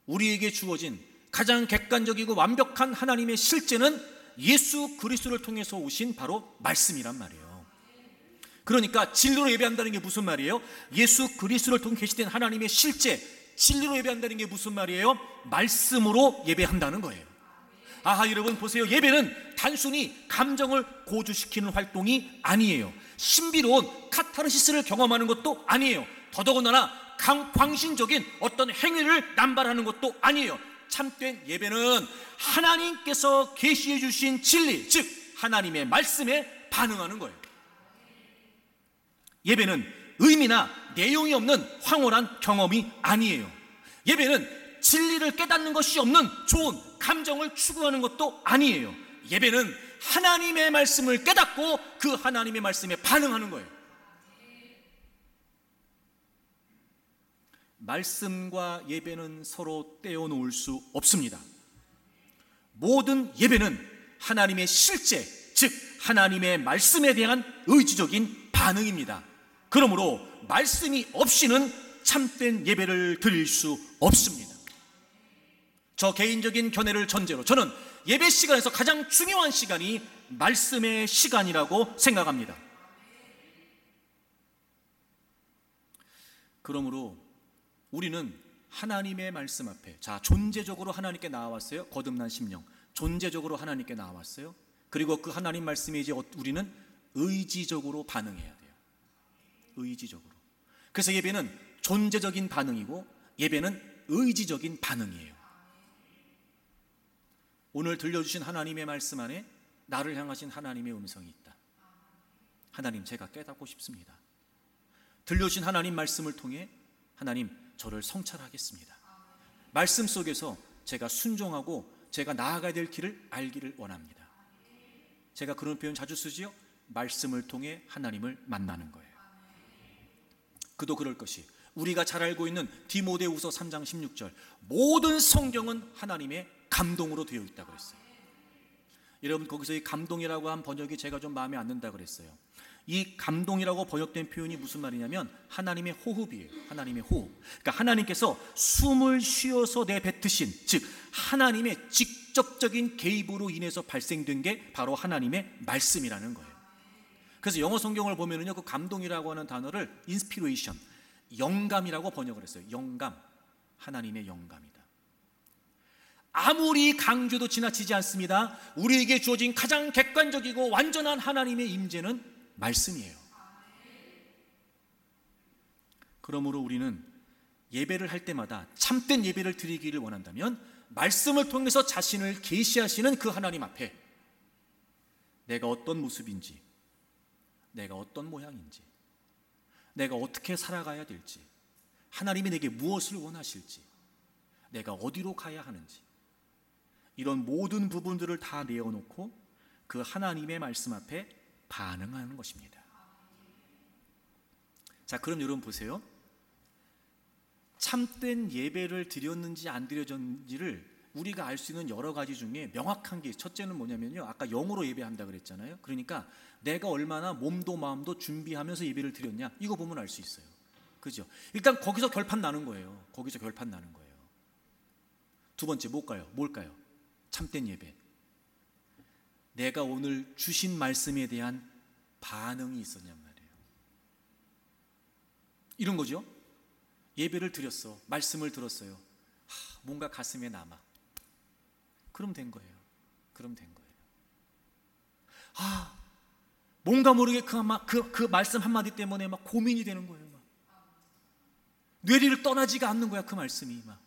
우리에게 주어진 가장 객관적이고 완벽한 하나님의 실제는 예수 그리스도를 통해서 오신 바로 말씀이란 말이에요. 그러니까 진리로 예배한다는 게 무슨 말이에요? 예수 그리스도를 통해 계시된 하나님의 실제, 진리로 예배한다는 게 무슨 말이에요? 말씀으로 예배한다는 거예요. 아하, 여러분 보세요. 예배는 단순히 감정을 고조시키는 활동이 아니에요. 신비로운 카타르시스를 경험하는 것도 아니에요. 더더군다나 광신적인 어떤 행위를 남발하는 것도 아니에요. 참된 예배는 하나님께서 계시해 주신 진리, 즉 하나님의 말씀에 반응하는 거예요. 예배는 의미나 내용이 없는 황홀한 경험이 아니에요. 예배는 진리를 깨닫는 것이 없는 좋은 감정을 추구하는 것도 아니에요. 예배는 하나님의 말씀을 깨닫고 그 하나님의 말씀에 반응하는 거예요. 말씀과 예배는 서로 떼어놓을 수 없습니다. 모든 예배는 하나님의 실제, 즉 하나님의 말씀에 대한 의지적인 반응입니다. 그러므로 말씀이 없이는 참된 예배를 드릴 수 없습니다. 저 개인적인 견해를 전제로 저는 예배 시간에서 가장 중요한 시간이 말씀의 시간이라고 생각합니다. 그러므로 우리는 하나님의 말씀 앞에, 자, 존재적으로 하나님께 나와왔어요. 거듭난 심령, 존재적으로 하나님께 나와왔어요. 그리고 그 하나님 말씀에 이제 우리는 의지적으로 반응해야 돼요. 의지적으로. 그래서 예배는 존재적인 반응이고 예배는 의지적인 반응이에요. 오늘 들려주신 하나님의 말씀 안에 나를 향하신 하나님의 음성이 있다. 하나님, 제가 깨닫고 싶습니다. 들려주신 하나님 말씀을 통해 하나님, 저를 성찰하겠습니다. 말씀 속에서 제가 순종하고 제가 나아가야 될 길을 알기를 원합니다. 제가 그런 표현 자주 쓰지요. 말씀을 통해 하나님을 만나는 거예요. 그도 그럴 것이 우리가 잘 알고 있는 디모데후서 3장 16절, 모든 성경은 하나님의 감동으로 되어 있다고 했어요. 여러분, 거기서 이 감동이라고 한 번역이 제가 좀 마음에 안 든다 그랬어요. 이 감동이라고 번역된 표현이 무슨 말이냐면 하나님의 호흡이에요. 하나님의 호흡. 그러니까 하나님께서 숨을 쉬어서 내뱉으신, 즉 하나님의 직접적인 개입으로 인해서 발생된 게 바로 하나님의 말씀이라는 거예요. 그래서 영어 성경을 보면은요, 그 감동이라고 하는 단어를 인스피레이션, 영감이라고 번역을 했어요. 영감, 하나님의 영감이다. 아무리 강조도 지나치지 않습니다. 우리에게 주어진 가장 객관적이고 완전한 하나님의 임재는 말씀이에요. 그러므로 우리는 예배를 할 때마다 참된 예배를 드리기를 원한다면 말씀을 통해서 자신을 계시하시는 그 하나님 앞에 내가 어떤 모습인지, 내가 어떤 모양인지, 내가 어떻게 살아가야 될지, 하나님이 내게 무엇을 원하실지, 내가 어디로 가야 하는지, 이런 모든 부분들을 다 내어놓고 그 하나님의 말씀 앞에 반응하는 것입니다. 자, 그럼 여러분 보세요. 참된 예배를 드렸는지 안 드렸는지를 우리가 알 수 있는 여러 가지 중에 명확한 게, 첫째는 뭐냐면요, 아까 영으로 예배한다 그랬잖아요. 그러니까 내가 얼마나 몸도 마음도 준비하면서 예배를 드렸냐, 이거 보면 알 수 있어요. 그죠? 일단 거기서 결판 나는 거예요. 거기서 결판 나는 거예요. 두 번째 뭘까요? 참된 예배. 내가 오늘 주신 말씀에 대한 반응이 있었냔 말이에요. 이런 거죠. 예배를 드렸어. 말씀을 들었어요. 뭔가 가슴에 남아. 그럼 된 거예요. 뭔가 모르게 그 말씀 한마디 때문에 막 고민이 되는 거예요. 막. 뇌리를 떠나지가 않는 거야, 그 말씀이. 막.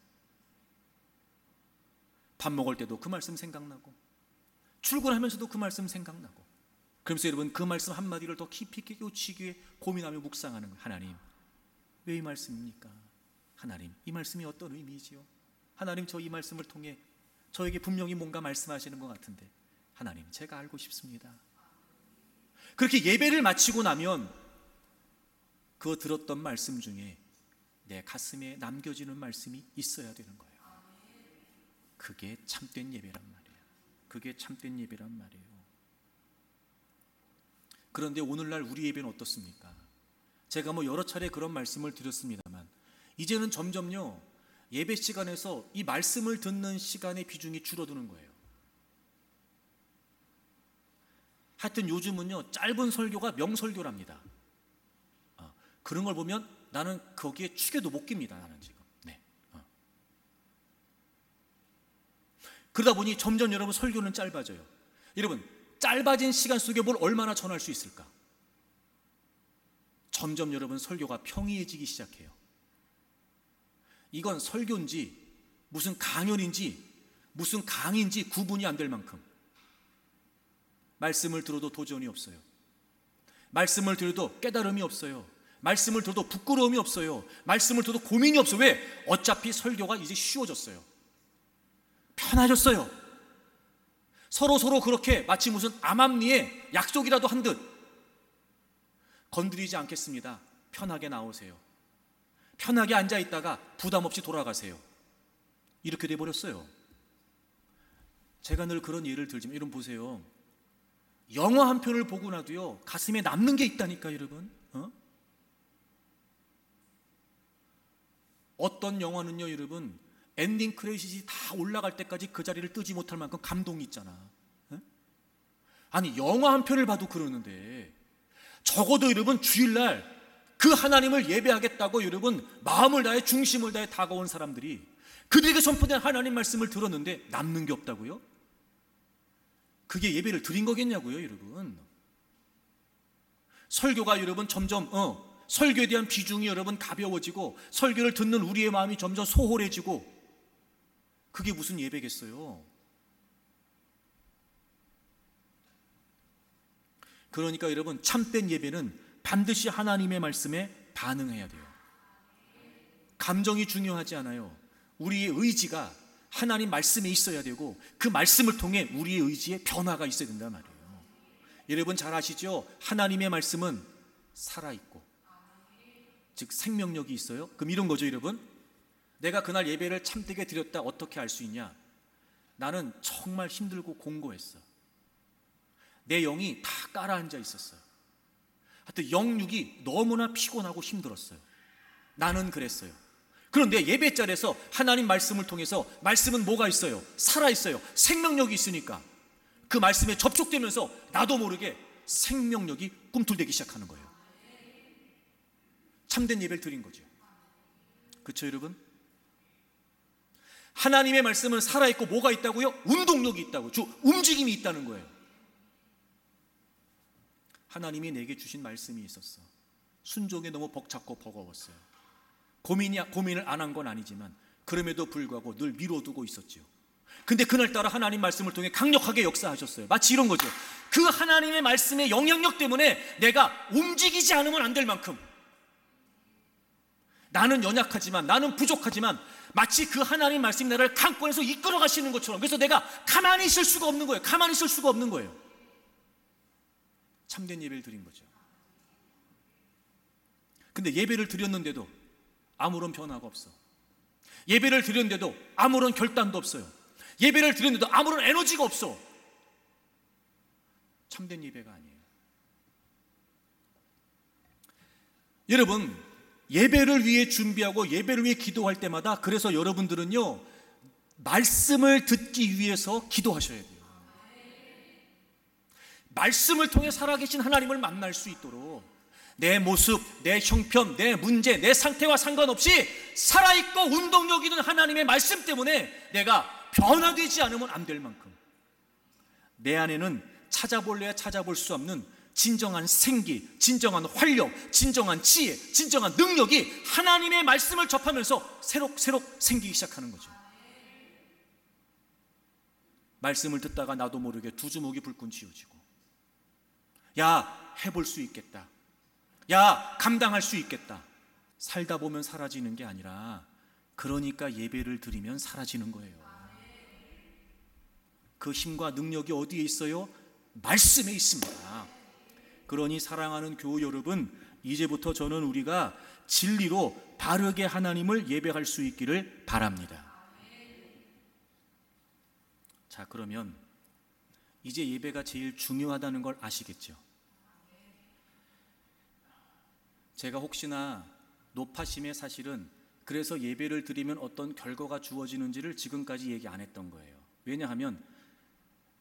밥 먹을 때도 그 말씀 생각나고, 출근하면서도 그 말씀 생각나고. 그러면서 여러분, 그 말씀 한마디를 더 깊이 있게 꽂히기 위해 고민하며 묵상하는 거예요. 하나님, 왜 이 말씀입니까? 하나님, 이 말씀이 어떤 의미이지요? 하나님, 저 이 말씀을 통해 저에게 분명히 뭔가 말씀하시는 것 같은데 하나님, 제가 알고 싶습니다. 그렇게 예배를 마치고 나면 그 들었던 말씀 중에 내 가슴에 남겨지는 말씀이 있어야 되는 거예요. 그게 참된 예배란 말이에요. 그런데 오늘날 우리 예배는 어떻습니까? 제가 여러 차례 그런 말씀을 드렸습니다만 이제는 점점요, 예배 시간에서 이 말씀을 듣는 시간의 비중이 줄어드는 거예요. 하여튼 요즘은요, 짧은 설교가 명설교랍니다. 그런 걸 보면 나는 거기에 축에도 못 깁니다. 나는 지금. 네. 그러다 보니 점점 여러분 설교는 짧아져요. 여러분, 짧아진 시간 속에 뭘 얼마나 전할 수 있을까? 점점 여러분 설교가 평이해지기 시작해요. 이건 설교인지 무슨 강연인지 무슨 강의인지 구분이 안 될 만큼 말씀을 들어도 도전이 없어요. 말씀을 들어도 깨달음이 없어요. 말씀을 들어도 부끄러움이 없어요. 말씀을 들어도 고민이 없어요. 왜? 어차피 설교가 이제 쉬워졌어요. 편해졌어요. 서로 그렇게 마치 무슨 암암리에 약속이라도 한 듯 건드리지 않겠습니다. 편하게 나오세요. 편하게 앉아있다가 부담 없이 돌아가세요. 이렇게 돼버렸어요. 제가 늘 그런 예를 들지만 여러분 보세요. 영화 한 편을 보고 나도요 가슴에 남는 게 있다니까 여러분. 어떤 영화는요 여러분 엔딩 크레딧이 다 올라갈 때까지 그 자리를 뜨지 못할 만큼 감동이 있잖아. 아니 영화 한 편을 봐도 그러는데 적어도 여러분 주일날 그 하나님을 예배하겠다고 여러분 마음을 다해 중심을 다해 다가온 사람들이 그들에게 선포된 하나님 말씀을 들었는데 남는 게 없다고요? 그게 예배를 드린 거겠냐고요 여러분. 설교가 여러분 점점 설교에 대한 비중이 여러분 가벼워지고 설교를 듣는 우리의 마음이 점점 소홀해지고 그게 무슨 예배겠어요? 그러니까 여러분 참된 예배는 반드시 하나님의 말씀에 반응해야 돼요. 감정이 중요하지 않아요. 우리의 의지가 하나님 말씀에 있어야 되고 그 말씀을 통해 우리의 의지에 변화가 있어야 된단 말이에요. 여러분 잘 아시죠? 하나님의 말씀은 살아있고 즉 생명력이 있어요. 그럼 이런 거죠 여러분. 내가 그날 예배를 참되게 드렸다 어떻게 알 수 있냐? 나는 정말 힘들고 공고했어. 내 영이 다 깔아앉아 있었어요. 하여튼 영육이 너무나 피곤하고 힘들었어요. 나는 그랬어요. 그런데 예배 자리에서 하나님 말씀을 통해서 말씀은 뭐가 있어요? 살아있어요. 생명력이 있으니까 그 말씀에 접촉되면서 나도 모르게 생명력이 꿈틀대기 시작하는 거예요. 참된 예배를 드린 거죠. 그렇죠 여러분? 하나님의 말씀은 살아있고 뭐가 있다고요? 운동력이 있다고, 움직임이 있다는 거예요. 하나님이 내게 주신 말씀이 있었어. 순종에 너무 벅찼고 버거웠어요. 고민을 안 한 건 아니지만 그럼에도 불구하고 늘 미뤄두고 있었죠. 근데 그날따라 하나님 말씀을 통해 강력하게 역사하셨어요. 마치 이런 거죠. 그 하나님의 말씀의 영향력 때문에 내가 움직이지 않으면 안 될 만큼 나는 연약하지만 나는 부족하지만 마치 그 하나님 말씀이 나를 강권에서 이끌어 가시는 것처럼 그래서 내가 가만히 있을 수가 없는 거예요. 가만히 있을 수가 없는 거예요. 참된 예배를 드린 거죠. 근데 예배를 드렸는데도 아무런 변화가 없어. 예배를 드렸는데도 아무런 결단도 없어요. 예배를 드렸는데도 아무런 에너지가 없어. 참된 예배가 아니에요. 여러분, 예배를 위해 준비하고 예배를 위해 기도할 때마다 그래서 여러분들은요 말씀을 듣기 위해서 기도하셔야 돼요. 말씀을 통해 살아계신 하나님을 만날 수 있도록 내 모습, 내 형편, 내 문제, 내 상태와 상관없이 살아있고 운동력 있는 하나님의 말씀 때문에 내가 변화되지 않으면 안 될 만큼 내 안에는 찾아볼래야 찾아볼 수 없는 진정한 생기, 진정한 활력, 진정한 지혜, 진정한 능력이 하나님의 말씀을 접하면서 새록 생기기 시작하는 거죠. 말씀을 듣다가 나도 모르게 두 주먹이 불끈 쥐어지고 야, 해볼 수 있겠다. 야, 감당할 수 있겠다. 살다 보면 사라지는 게 아니라 그러니까 예배를 드리면 사라지는 거예요. 그 힘과 능력이 어디에 있어요? 말씀에 있습니다. 그러니 사랑하는 교우 여러분, 이제부터 저는 우리가 진리로 바르게 하나님을 예배할 수 있기를 바랍니다. 자, 그러면 이제 예배가 제일 중요하다는 걸 아시겠죠? 제가 혹시나 노파심에 사실은 그래서 예배를 드리면 어떤 결과가 주어지는지를 지금까지 얘기 안 했던 거예요. 왜냐하면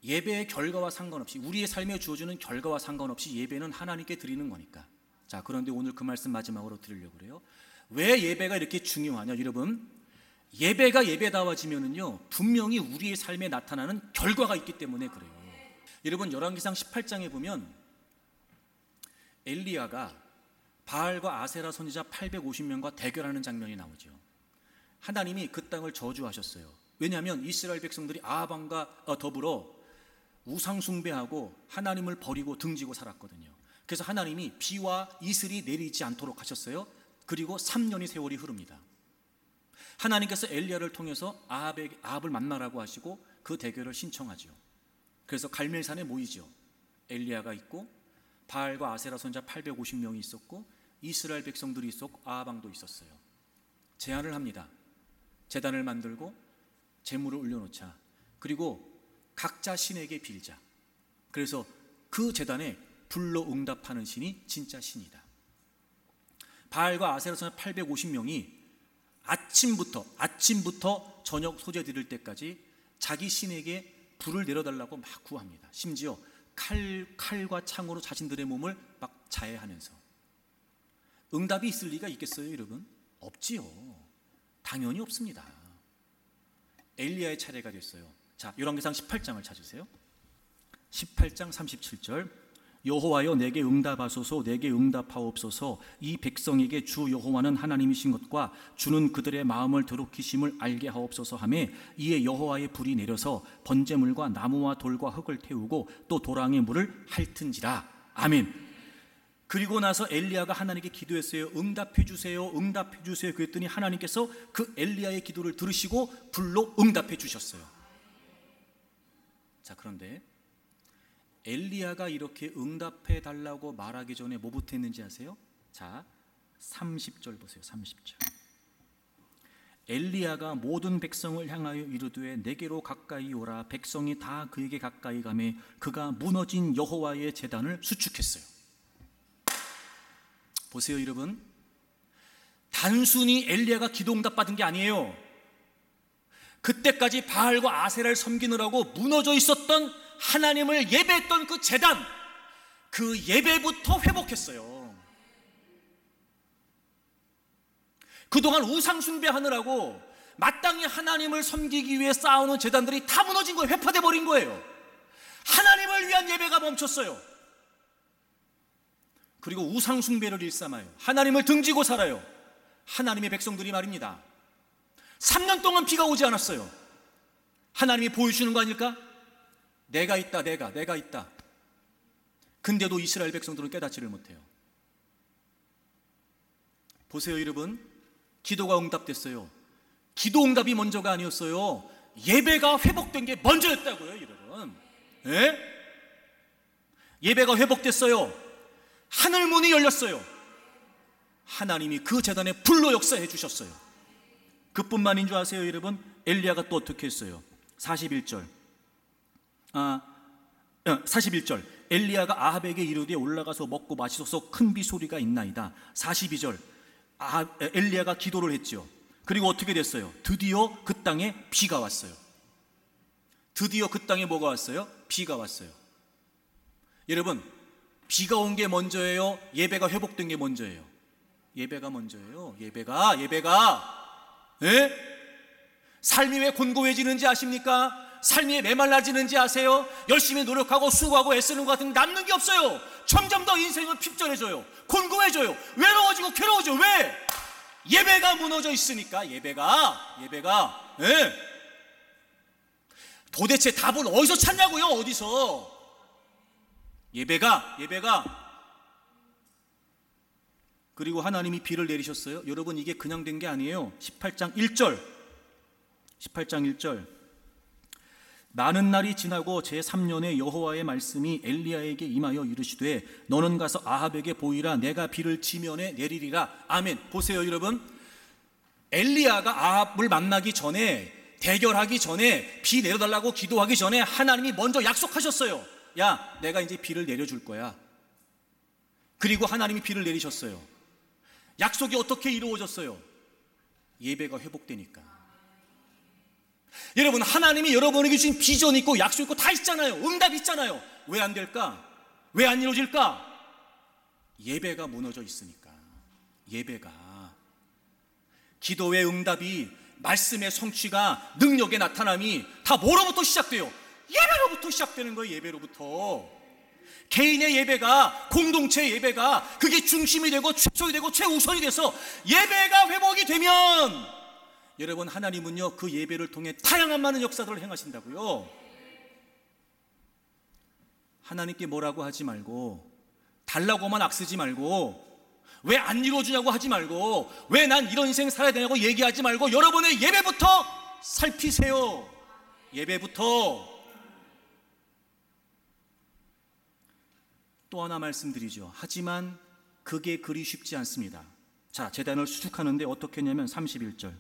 예배의 결과와 상관없이 우리의 삶에 주어지는 결과와 상관없이 예배는 하나님께 드리는 거니까. 자, 그런데 오늘 그 말씀 마지막으로 드리려고 그래요. 왜 예배가 이렇게 중요하냐? 여러분, 예배가 예배다워지면은요 분명히 우리의 삶에 나타나는 결과가 있기 때문에 그래요. 여러분 열왕기상 18장에 보면 엘리야가 바알과 아세라 선지자 850명과 대결하는 장면이 나오죠. 하나님이 그 땅을 저주하셨어요. 왜냐하면 이스라엘 백성들이 아합 왕과 더불어 우상 숭배하고 하나님을 버리고 등지고 살았거든요. 그래서 하나님이 비와 이슬이 내리지 않도록 하셨어요. 그리고 3년의 세월이 흐릅니다. 하나님께서 엘리야를 통해서 아합을 만나라고 하시고 그 대결을 신청하죠. 그래서 갈멜산에 모이죠. 엘리야가 있고 바알과 아세라 선지자 850명이 있었고 이스라엘 백성들이 있었고 아합 왕도 있었어요. 제안을 합니다. 제단을 만들고 제물을 올려놓자. 그리고 각자 신에게 빌자. 그래서 그 제단에 불로 응답하는 신이 진짜 신이다. 바알과 아세라 선지자 850명이 아침부터 저녁 소재 드릴 때까지 자기 신에게 불을 내려달라고 막 구합니다. 심지어 칼과 창으로 자신들의 몸을 막 자해하면서. 응답이 있을 리가 있겠어요, 여러분? 없지요. 당연히 없습니다. 엘리야의 차례가 됐어요. 자, 열왕기상 18장을 찾으세요. 18장 37절. 여호와여 내게 응답하소서, 내게 응답하옵소서. 이 백성에게 주 여호와는 하나님이신 것과 주는 그들의 마음을 더럽히심을 알게 하옵소서 하매 이에 여호와의 불이 내려서 번제물과 나무와 돌과 흙을 태우고 또 도랑의 물을 핥은지라. 아멘. 그리고 나서 엘리야가 하나님께 기도했어요. 응답해 주세요, 응답해 주세요. 그랬더니 하나님께서 그 엘리야의 기도를 들으시고 불로 응답해 주셨어요. 자, 그런데 엘리야가 이렇게 응답해 달라고 말하기 전에 뭐부터 했는지 아세요? 자, 30절 보세요. 30절. 엘리야가 모든 백성을 향하여 이르되 내게로 가까이 오라. 백성이 다 그에게 가까이 가매 그가 무너진 여호와의 제단을 수축했어요. 보세요, 여러분. 단순히 엘리야가 기도 응답 받은 게 아니에요. 그때까지 바알과 아세라를 섬기느라고 무너져 있었던 하나님을 예배했던 그 제단, 그 예배부터 회복했어요. 그동안 우상 숭배하느라고 마땅히 하나님을 섬기기 위해 쌓아놓은 제단들이 다 무너진 거예요. 회파돼 버린 거예요. 하나님을 위한 예배가 멈췄어요. 그리고 우상 숭배를 일삼아요. 하나님을 등지고 살아요. 하나님의 백성들이 말입니다. 3년 동안 비가 오지 않았어요. 하나님이 보여주는 거 아닐까? 내가 있다. 근데도 이스라엘 백성들은 깨닫지를 못해요. 보세요, 여러분. 기도가 응답됐어요. 기도 응답이 먼저가 아니었어요. 예배가 회복된 게 먼저였다고요, 여러분. 예? 예배가 회복됐어요. 하늘 문이 열렸어요. 하나님이 그 제단에 불로 역사해 주셨어요. 그뿐만인 줄 아세요, 여러분? 엘리야가 또 어떻게 했어요? 41절. 엘리야가 아합에게 이르되 올라가서 먹고 마시소서 큰 비 소리가 있나이다. 42절. 엘리야가 기도를 했죠. 그리고 어떻게 됐어요? 드디어 그 땅에 비가 왔어요. 드디어 그 땅에 뭐가 왔어요? 비가 왔어요. 여러분, 비가 온 게 먼저예요? 예배가 회복된 게 먼저예요? 예배가 먼저예요. 예배가. 예? 삶이 왜 곤고해지는지 아십니까? 삶이 왜 메말라지는지 아세요? 열심히 노력하고 수고하고 애쓰는 것 같은 남는 게 없어요. 점점 더 인생은 핍절해져요. 곤고해져요. 외로워지고 괴로워져. 왜? 예배가 무너져 있으니까. 예배가. 예? 도대체 답을 어디서 찾냐고요? 어디서? 예배가. 그리고 하나님이 비를 내리셨어요. 여러분, 이게 그냥 된 게 아니에요. 18장 1절. 많은 날이 지나고 제3년에 여호와의 말씀이 엘리야에게 임하여 이르시되 너는 가서 아합에게 보이라. 내가 비를 지면에 내리리라. 아멘. 보세요, 여러분. 엘리야가 아합을 만나기 전에, 대결하기 전에, 비 내려달라고 기도하기 전에 하나님이 먼저 약속하셨어요. 야, 내가 이제 비를 내려줄 거야. 그리고 하나님이 비를 내리셨어요. 약속이 어떻게 이루어졌어요? 예배가 회복되니까. 여러분, 하나님이 여러분에게 주신 비전 있고 약속 있고 다 있잖아요. 응답 있잖아요. 왜 안 될까? 왜 안 이루어질까? 예배가 무너져 있으니까. 예배가. 기도의 응답이 말씀의 성취가, 능력의 나타남이 다 뭐로부터 시작돼요? 예배로부터 시작되는 거예요. 예배로부터. 개인의 예배가, 공동체의 예배가 그게 중심이 되고 최초이 되고 최우선이 돼서 예배가 회복이 되면 여러분, 하나님은요 그 예배를 통해 다양한 많은 역사들을 행하신다고요. 하나님께 뭐라고 하지 말고, 달라고만 악쓰지 말고, 왜 안 이루어주냐고 하지 말고, 왜 난 이런 인생 살아야 되냐고 얘기하지 말고, 여러분의 예배부터 살피세요. 예배부터. 또 하나 말씀드리죠. 하지만 그게 그리 쉽지 않습니다. 자, 제단을 수축하는데 어떻게 했냐면 31절,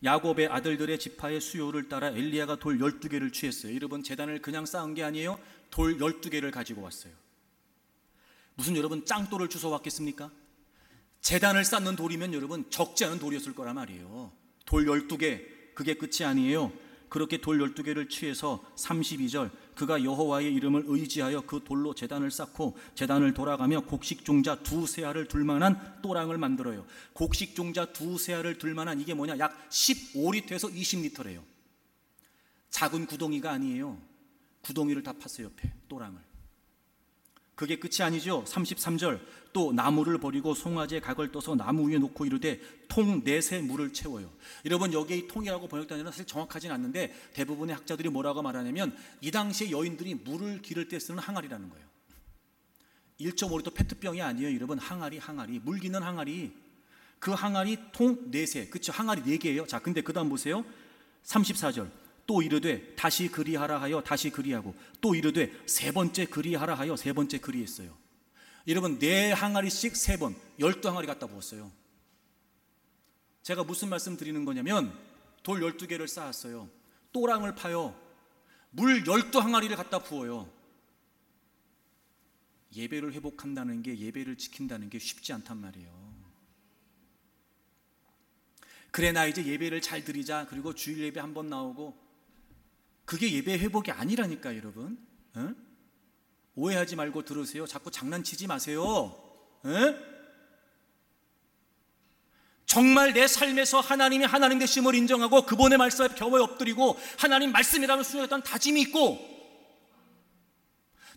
야곱의 아들들의 지파의 수요를 따라 엘리야가 돌 12개를 취했어요. 여러분, 제단을 그냥 쌓은 게 아니에요. 돌 12개를 가지고 왔어요. 무슨 여러분 짱돌을 주워 왔겠습니까? 제단을 쌓는 돌이면 여러분 적지 않은 돌이었을 거란 말이에요. 돌 12개, 그게 끝이 아니에요. 그렇게 돌 12개를 취해서 32절, 그가 여호와의 이름을 의지하여 그 돌로 제단을 쌓고 제단을 돌아가며 곡식종자 두세 알을 둘 만한 또랑을 만들어요. 곡식종자 두세 알을 둘 만한, 이게 뭐냐, 약 15리터에서 20리터래요. 작은 구덩이가 아니에요. 구덩이를 다 팠어요. 옆에 또랑을. 그게 끝이 아니죠. 33절, 또 나무를 버리고 송아지의 각을 떠서 나무 위에 놓고 이르되 통 넷에 물을 채워요. 여러분, 여기에 이 통이라고 번역되는 사실 정확하진 않는데 대부분의 학자들이 뭐라고 말하냐면 이 당시에 여인들이 물을 기를 때 쓰는 항아리라는 거예요. 1.5리터 페트병이 아니에요. 여러분, 항아리, 물 기는 항아리. 그 항아리 통 넷에, 그쵸, 항아리 4개예요. 자, 근데 그 다음 보세요. 34절, 또 이르되 다시 그리하라 하여 다시 그리하고, 또 이르되 세 번째 그리하라 하여 세 번째 그리했어요. 여러분, 4항아리씩 3번, 12항아리 갖다 부었어요. 제가 무슨 말씀 드리는 거냐면, 돌 12개를 쌓았어요. 또랑을 파요. 물 12항아리를 갖다 부어요. 예배를 회복한다는 게, 예배를 지킨다는 게 쉽지 않단 말이에요. 그래, 나 이제 예배를 잘 드리자, 그리고 주일 예배 한번 나오고, 그게 예배 회복이 아니라니까 여러분. 에? 오해하지 말고 들으세요. 자꾸 장난치지 마세요. 에? 정말 내 삶에서 하나님이 하나님 되심을 인정하고 그분의 말씀에 겨워에 엎드리고 하나님 말씀이라는 수요했던 다짐이 있고,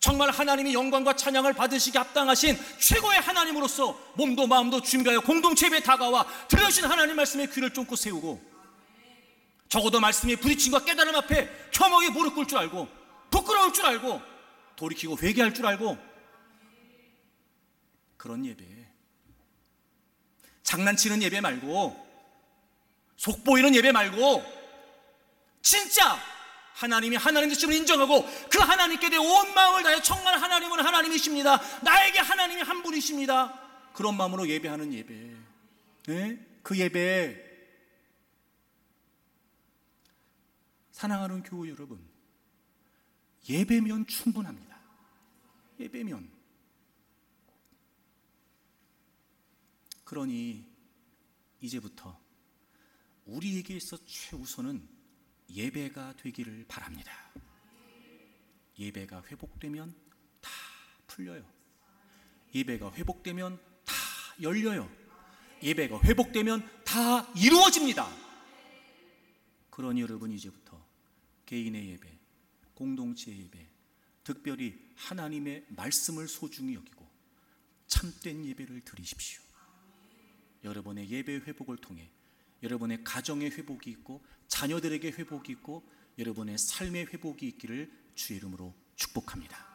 정말 하나님이 영광과 찬양을 받으시기 합당하신 최고의 하나님으로서 몸도 마음도 준비하여 공동체 예배에 다가와 들으신 하나님 말씀에 귀를 쫑긋 세우고, 적어도 말씀의 부딪힘과 깨달음 앞에 겸허하게 무릎 꿇을 줄 알고, 부끄러울 줄 알고, 돌이키고 회개할 줄 알고, 그런 예배, 장난치는 예배 말고, 속보이는 예배 말고, 진짜 하나님이 하나님 되심을 인정하고 그 하나님께 내 온 마음을 다해 정말 하나님은 하나님이십니다, 나에게 하나님이 한 분이십니다, 그런 마음으로 예배하는 예배. 네? 그 예배. 사랑하는 교우 여러분, 예배면 충분합니다. 예배면. 그러니 이제부터 우리에게 있어 최우선은 예배가 되기를 바랍니다. 예배가 회복되면 다 풀려요. 예배가 회복되면 다 열려요. 예배가 회복되면 다 이루어집니다. 그러니 여러분, 이제부터 개인의 예배, 공동체의 예배, 특별히 하나님의 말씀을 소중히 여기고 참된 예배를 드리십시오. 여러분의 예배 회복을 통해 여러분의 가정의 회복이 있고 자녀들에게 회복이 있고 여러분의 삶의 회복이 있기를 주의 이름으로 축복합니다.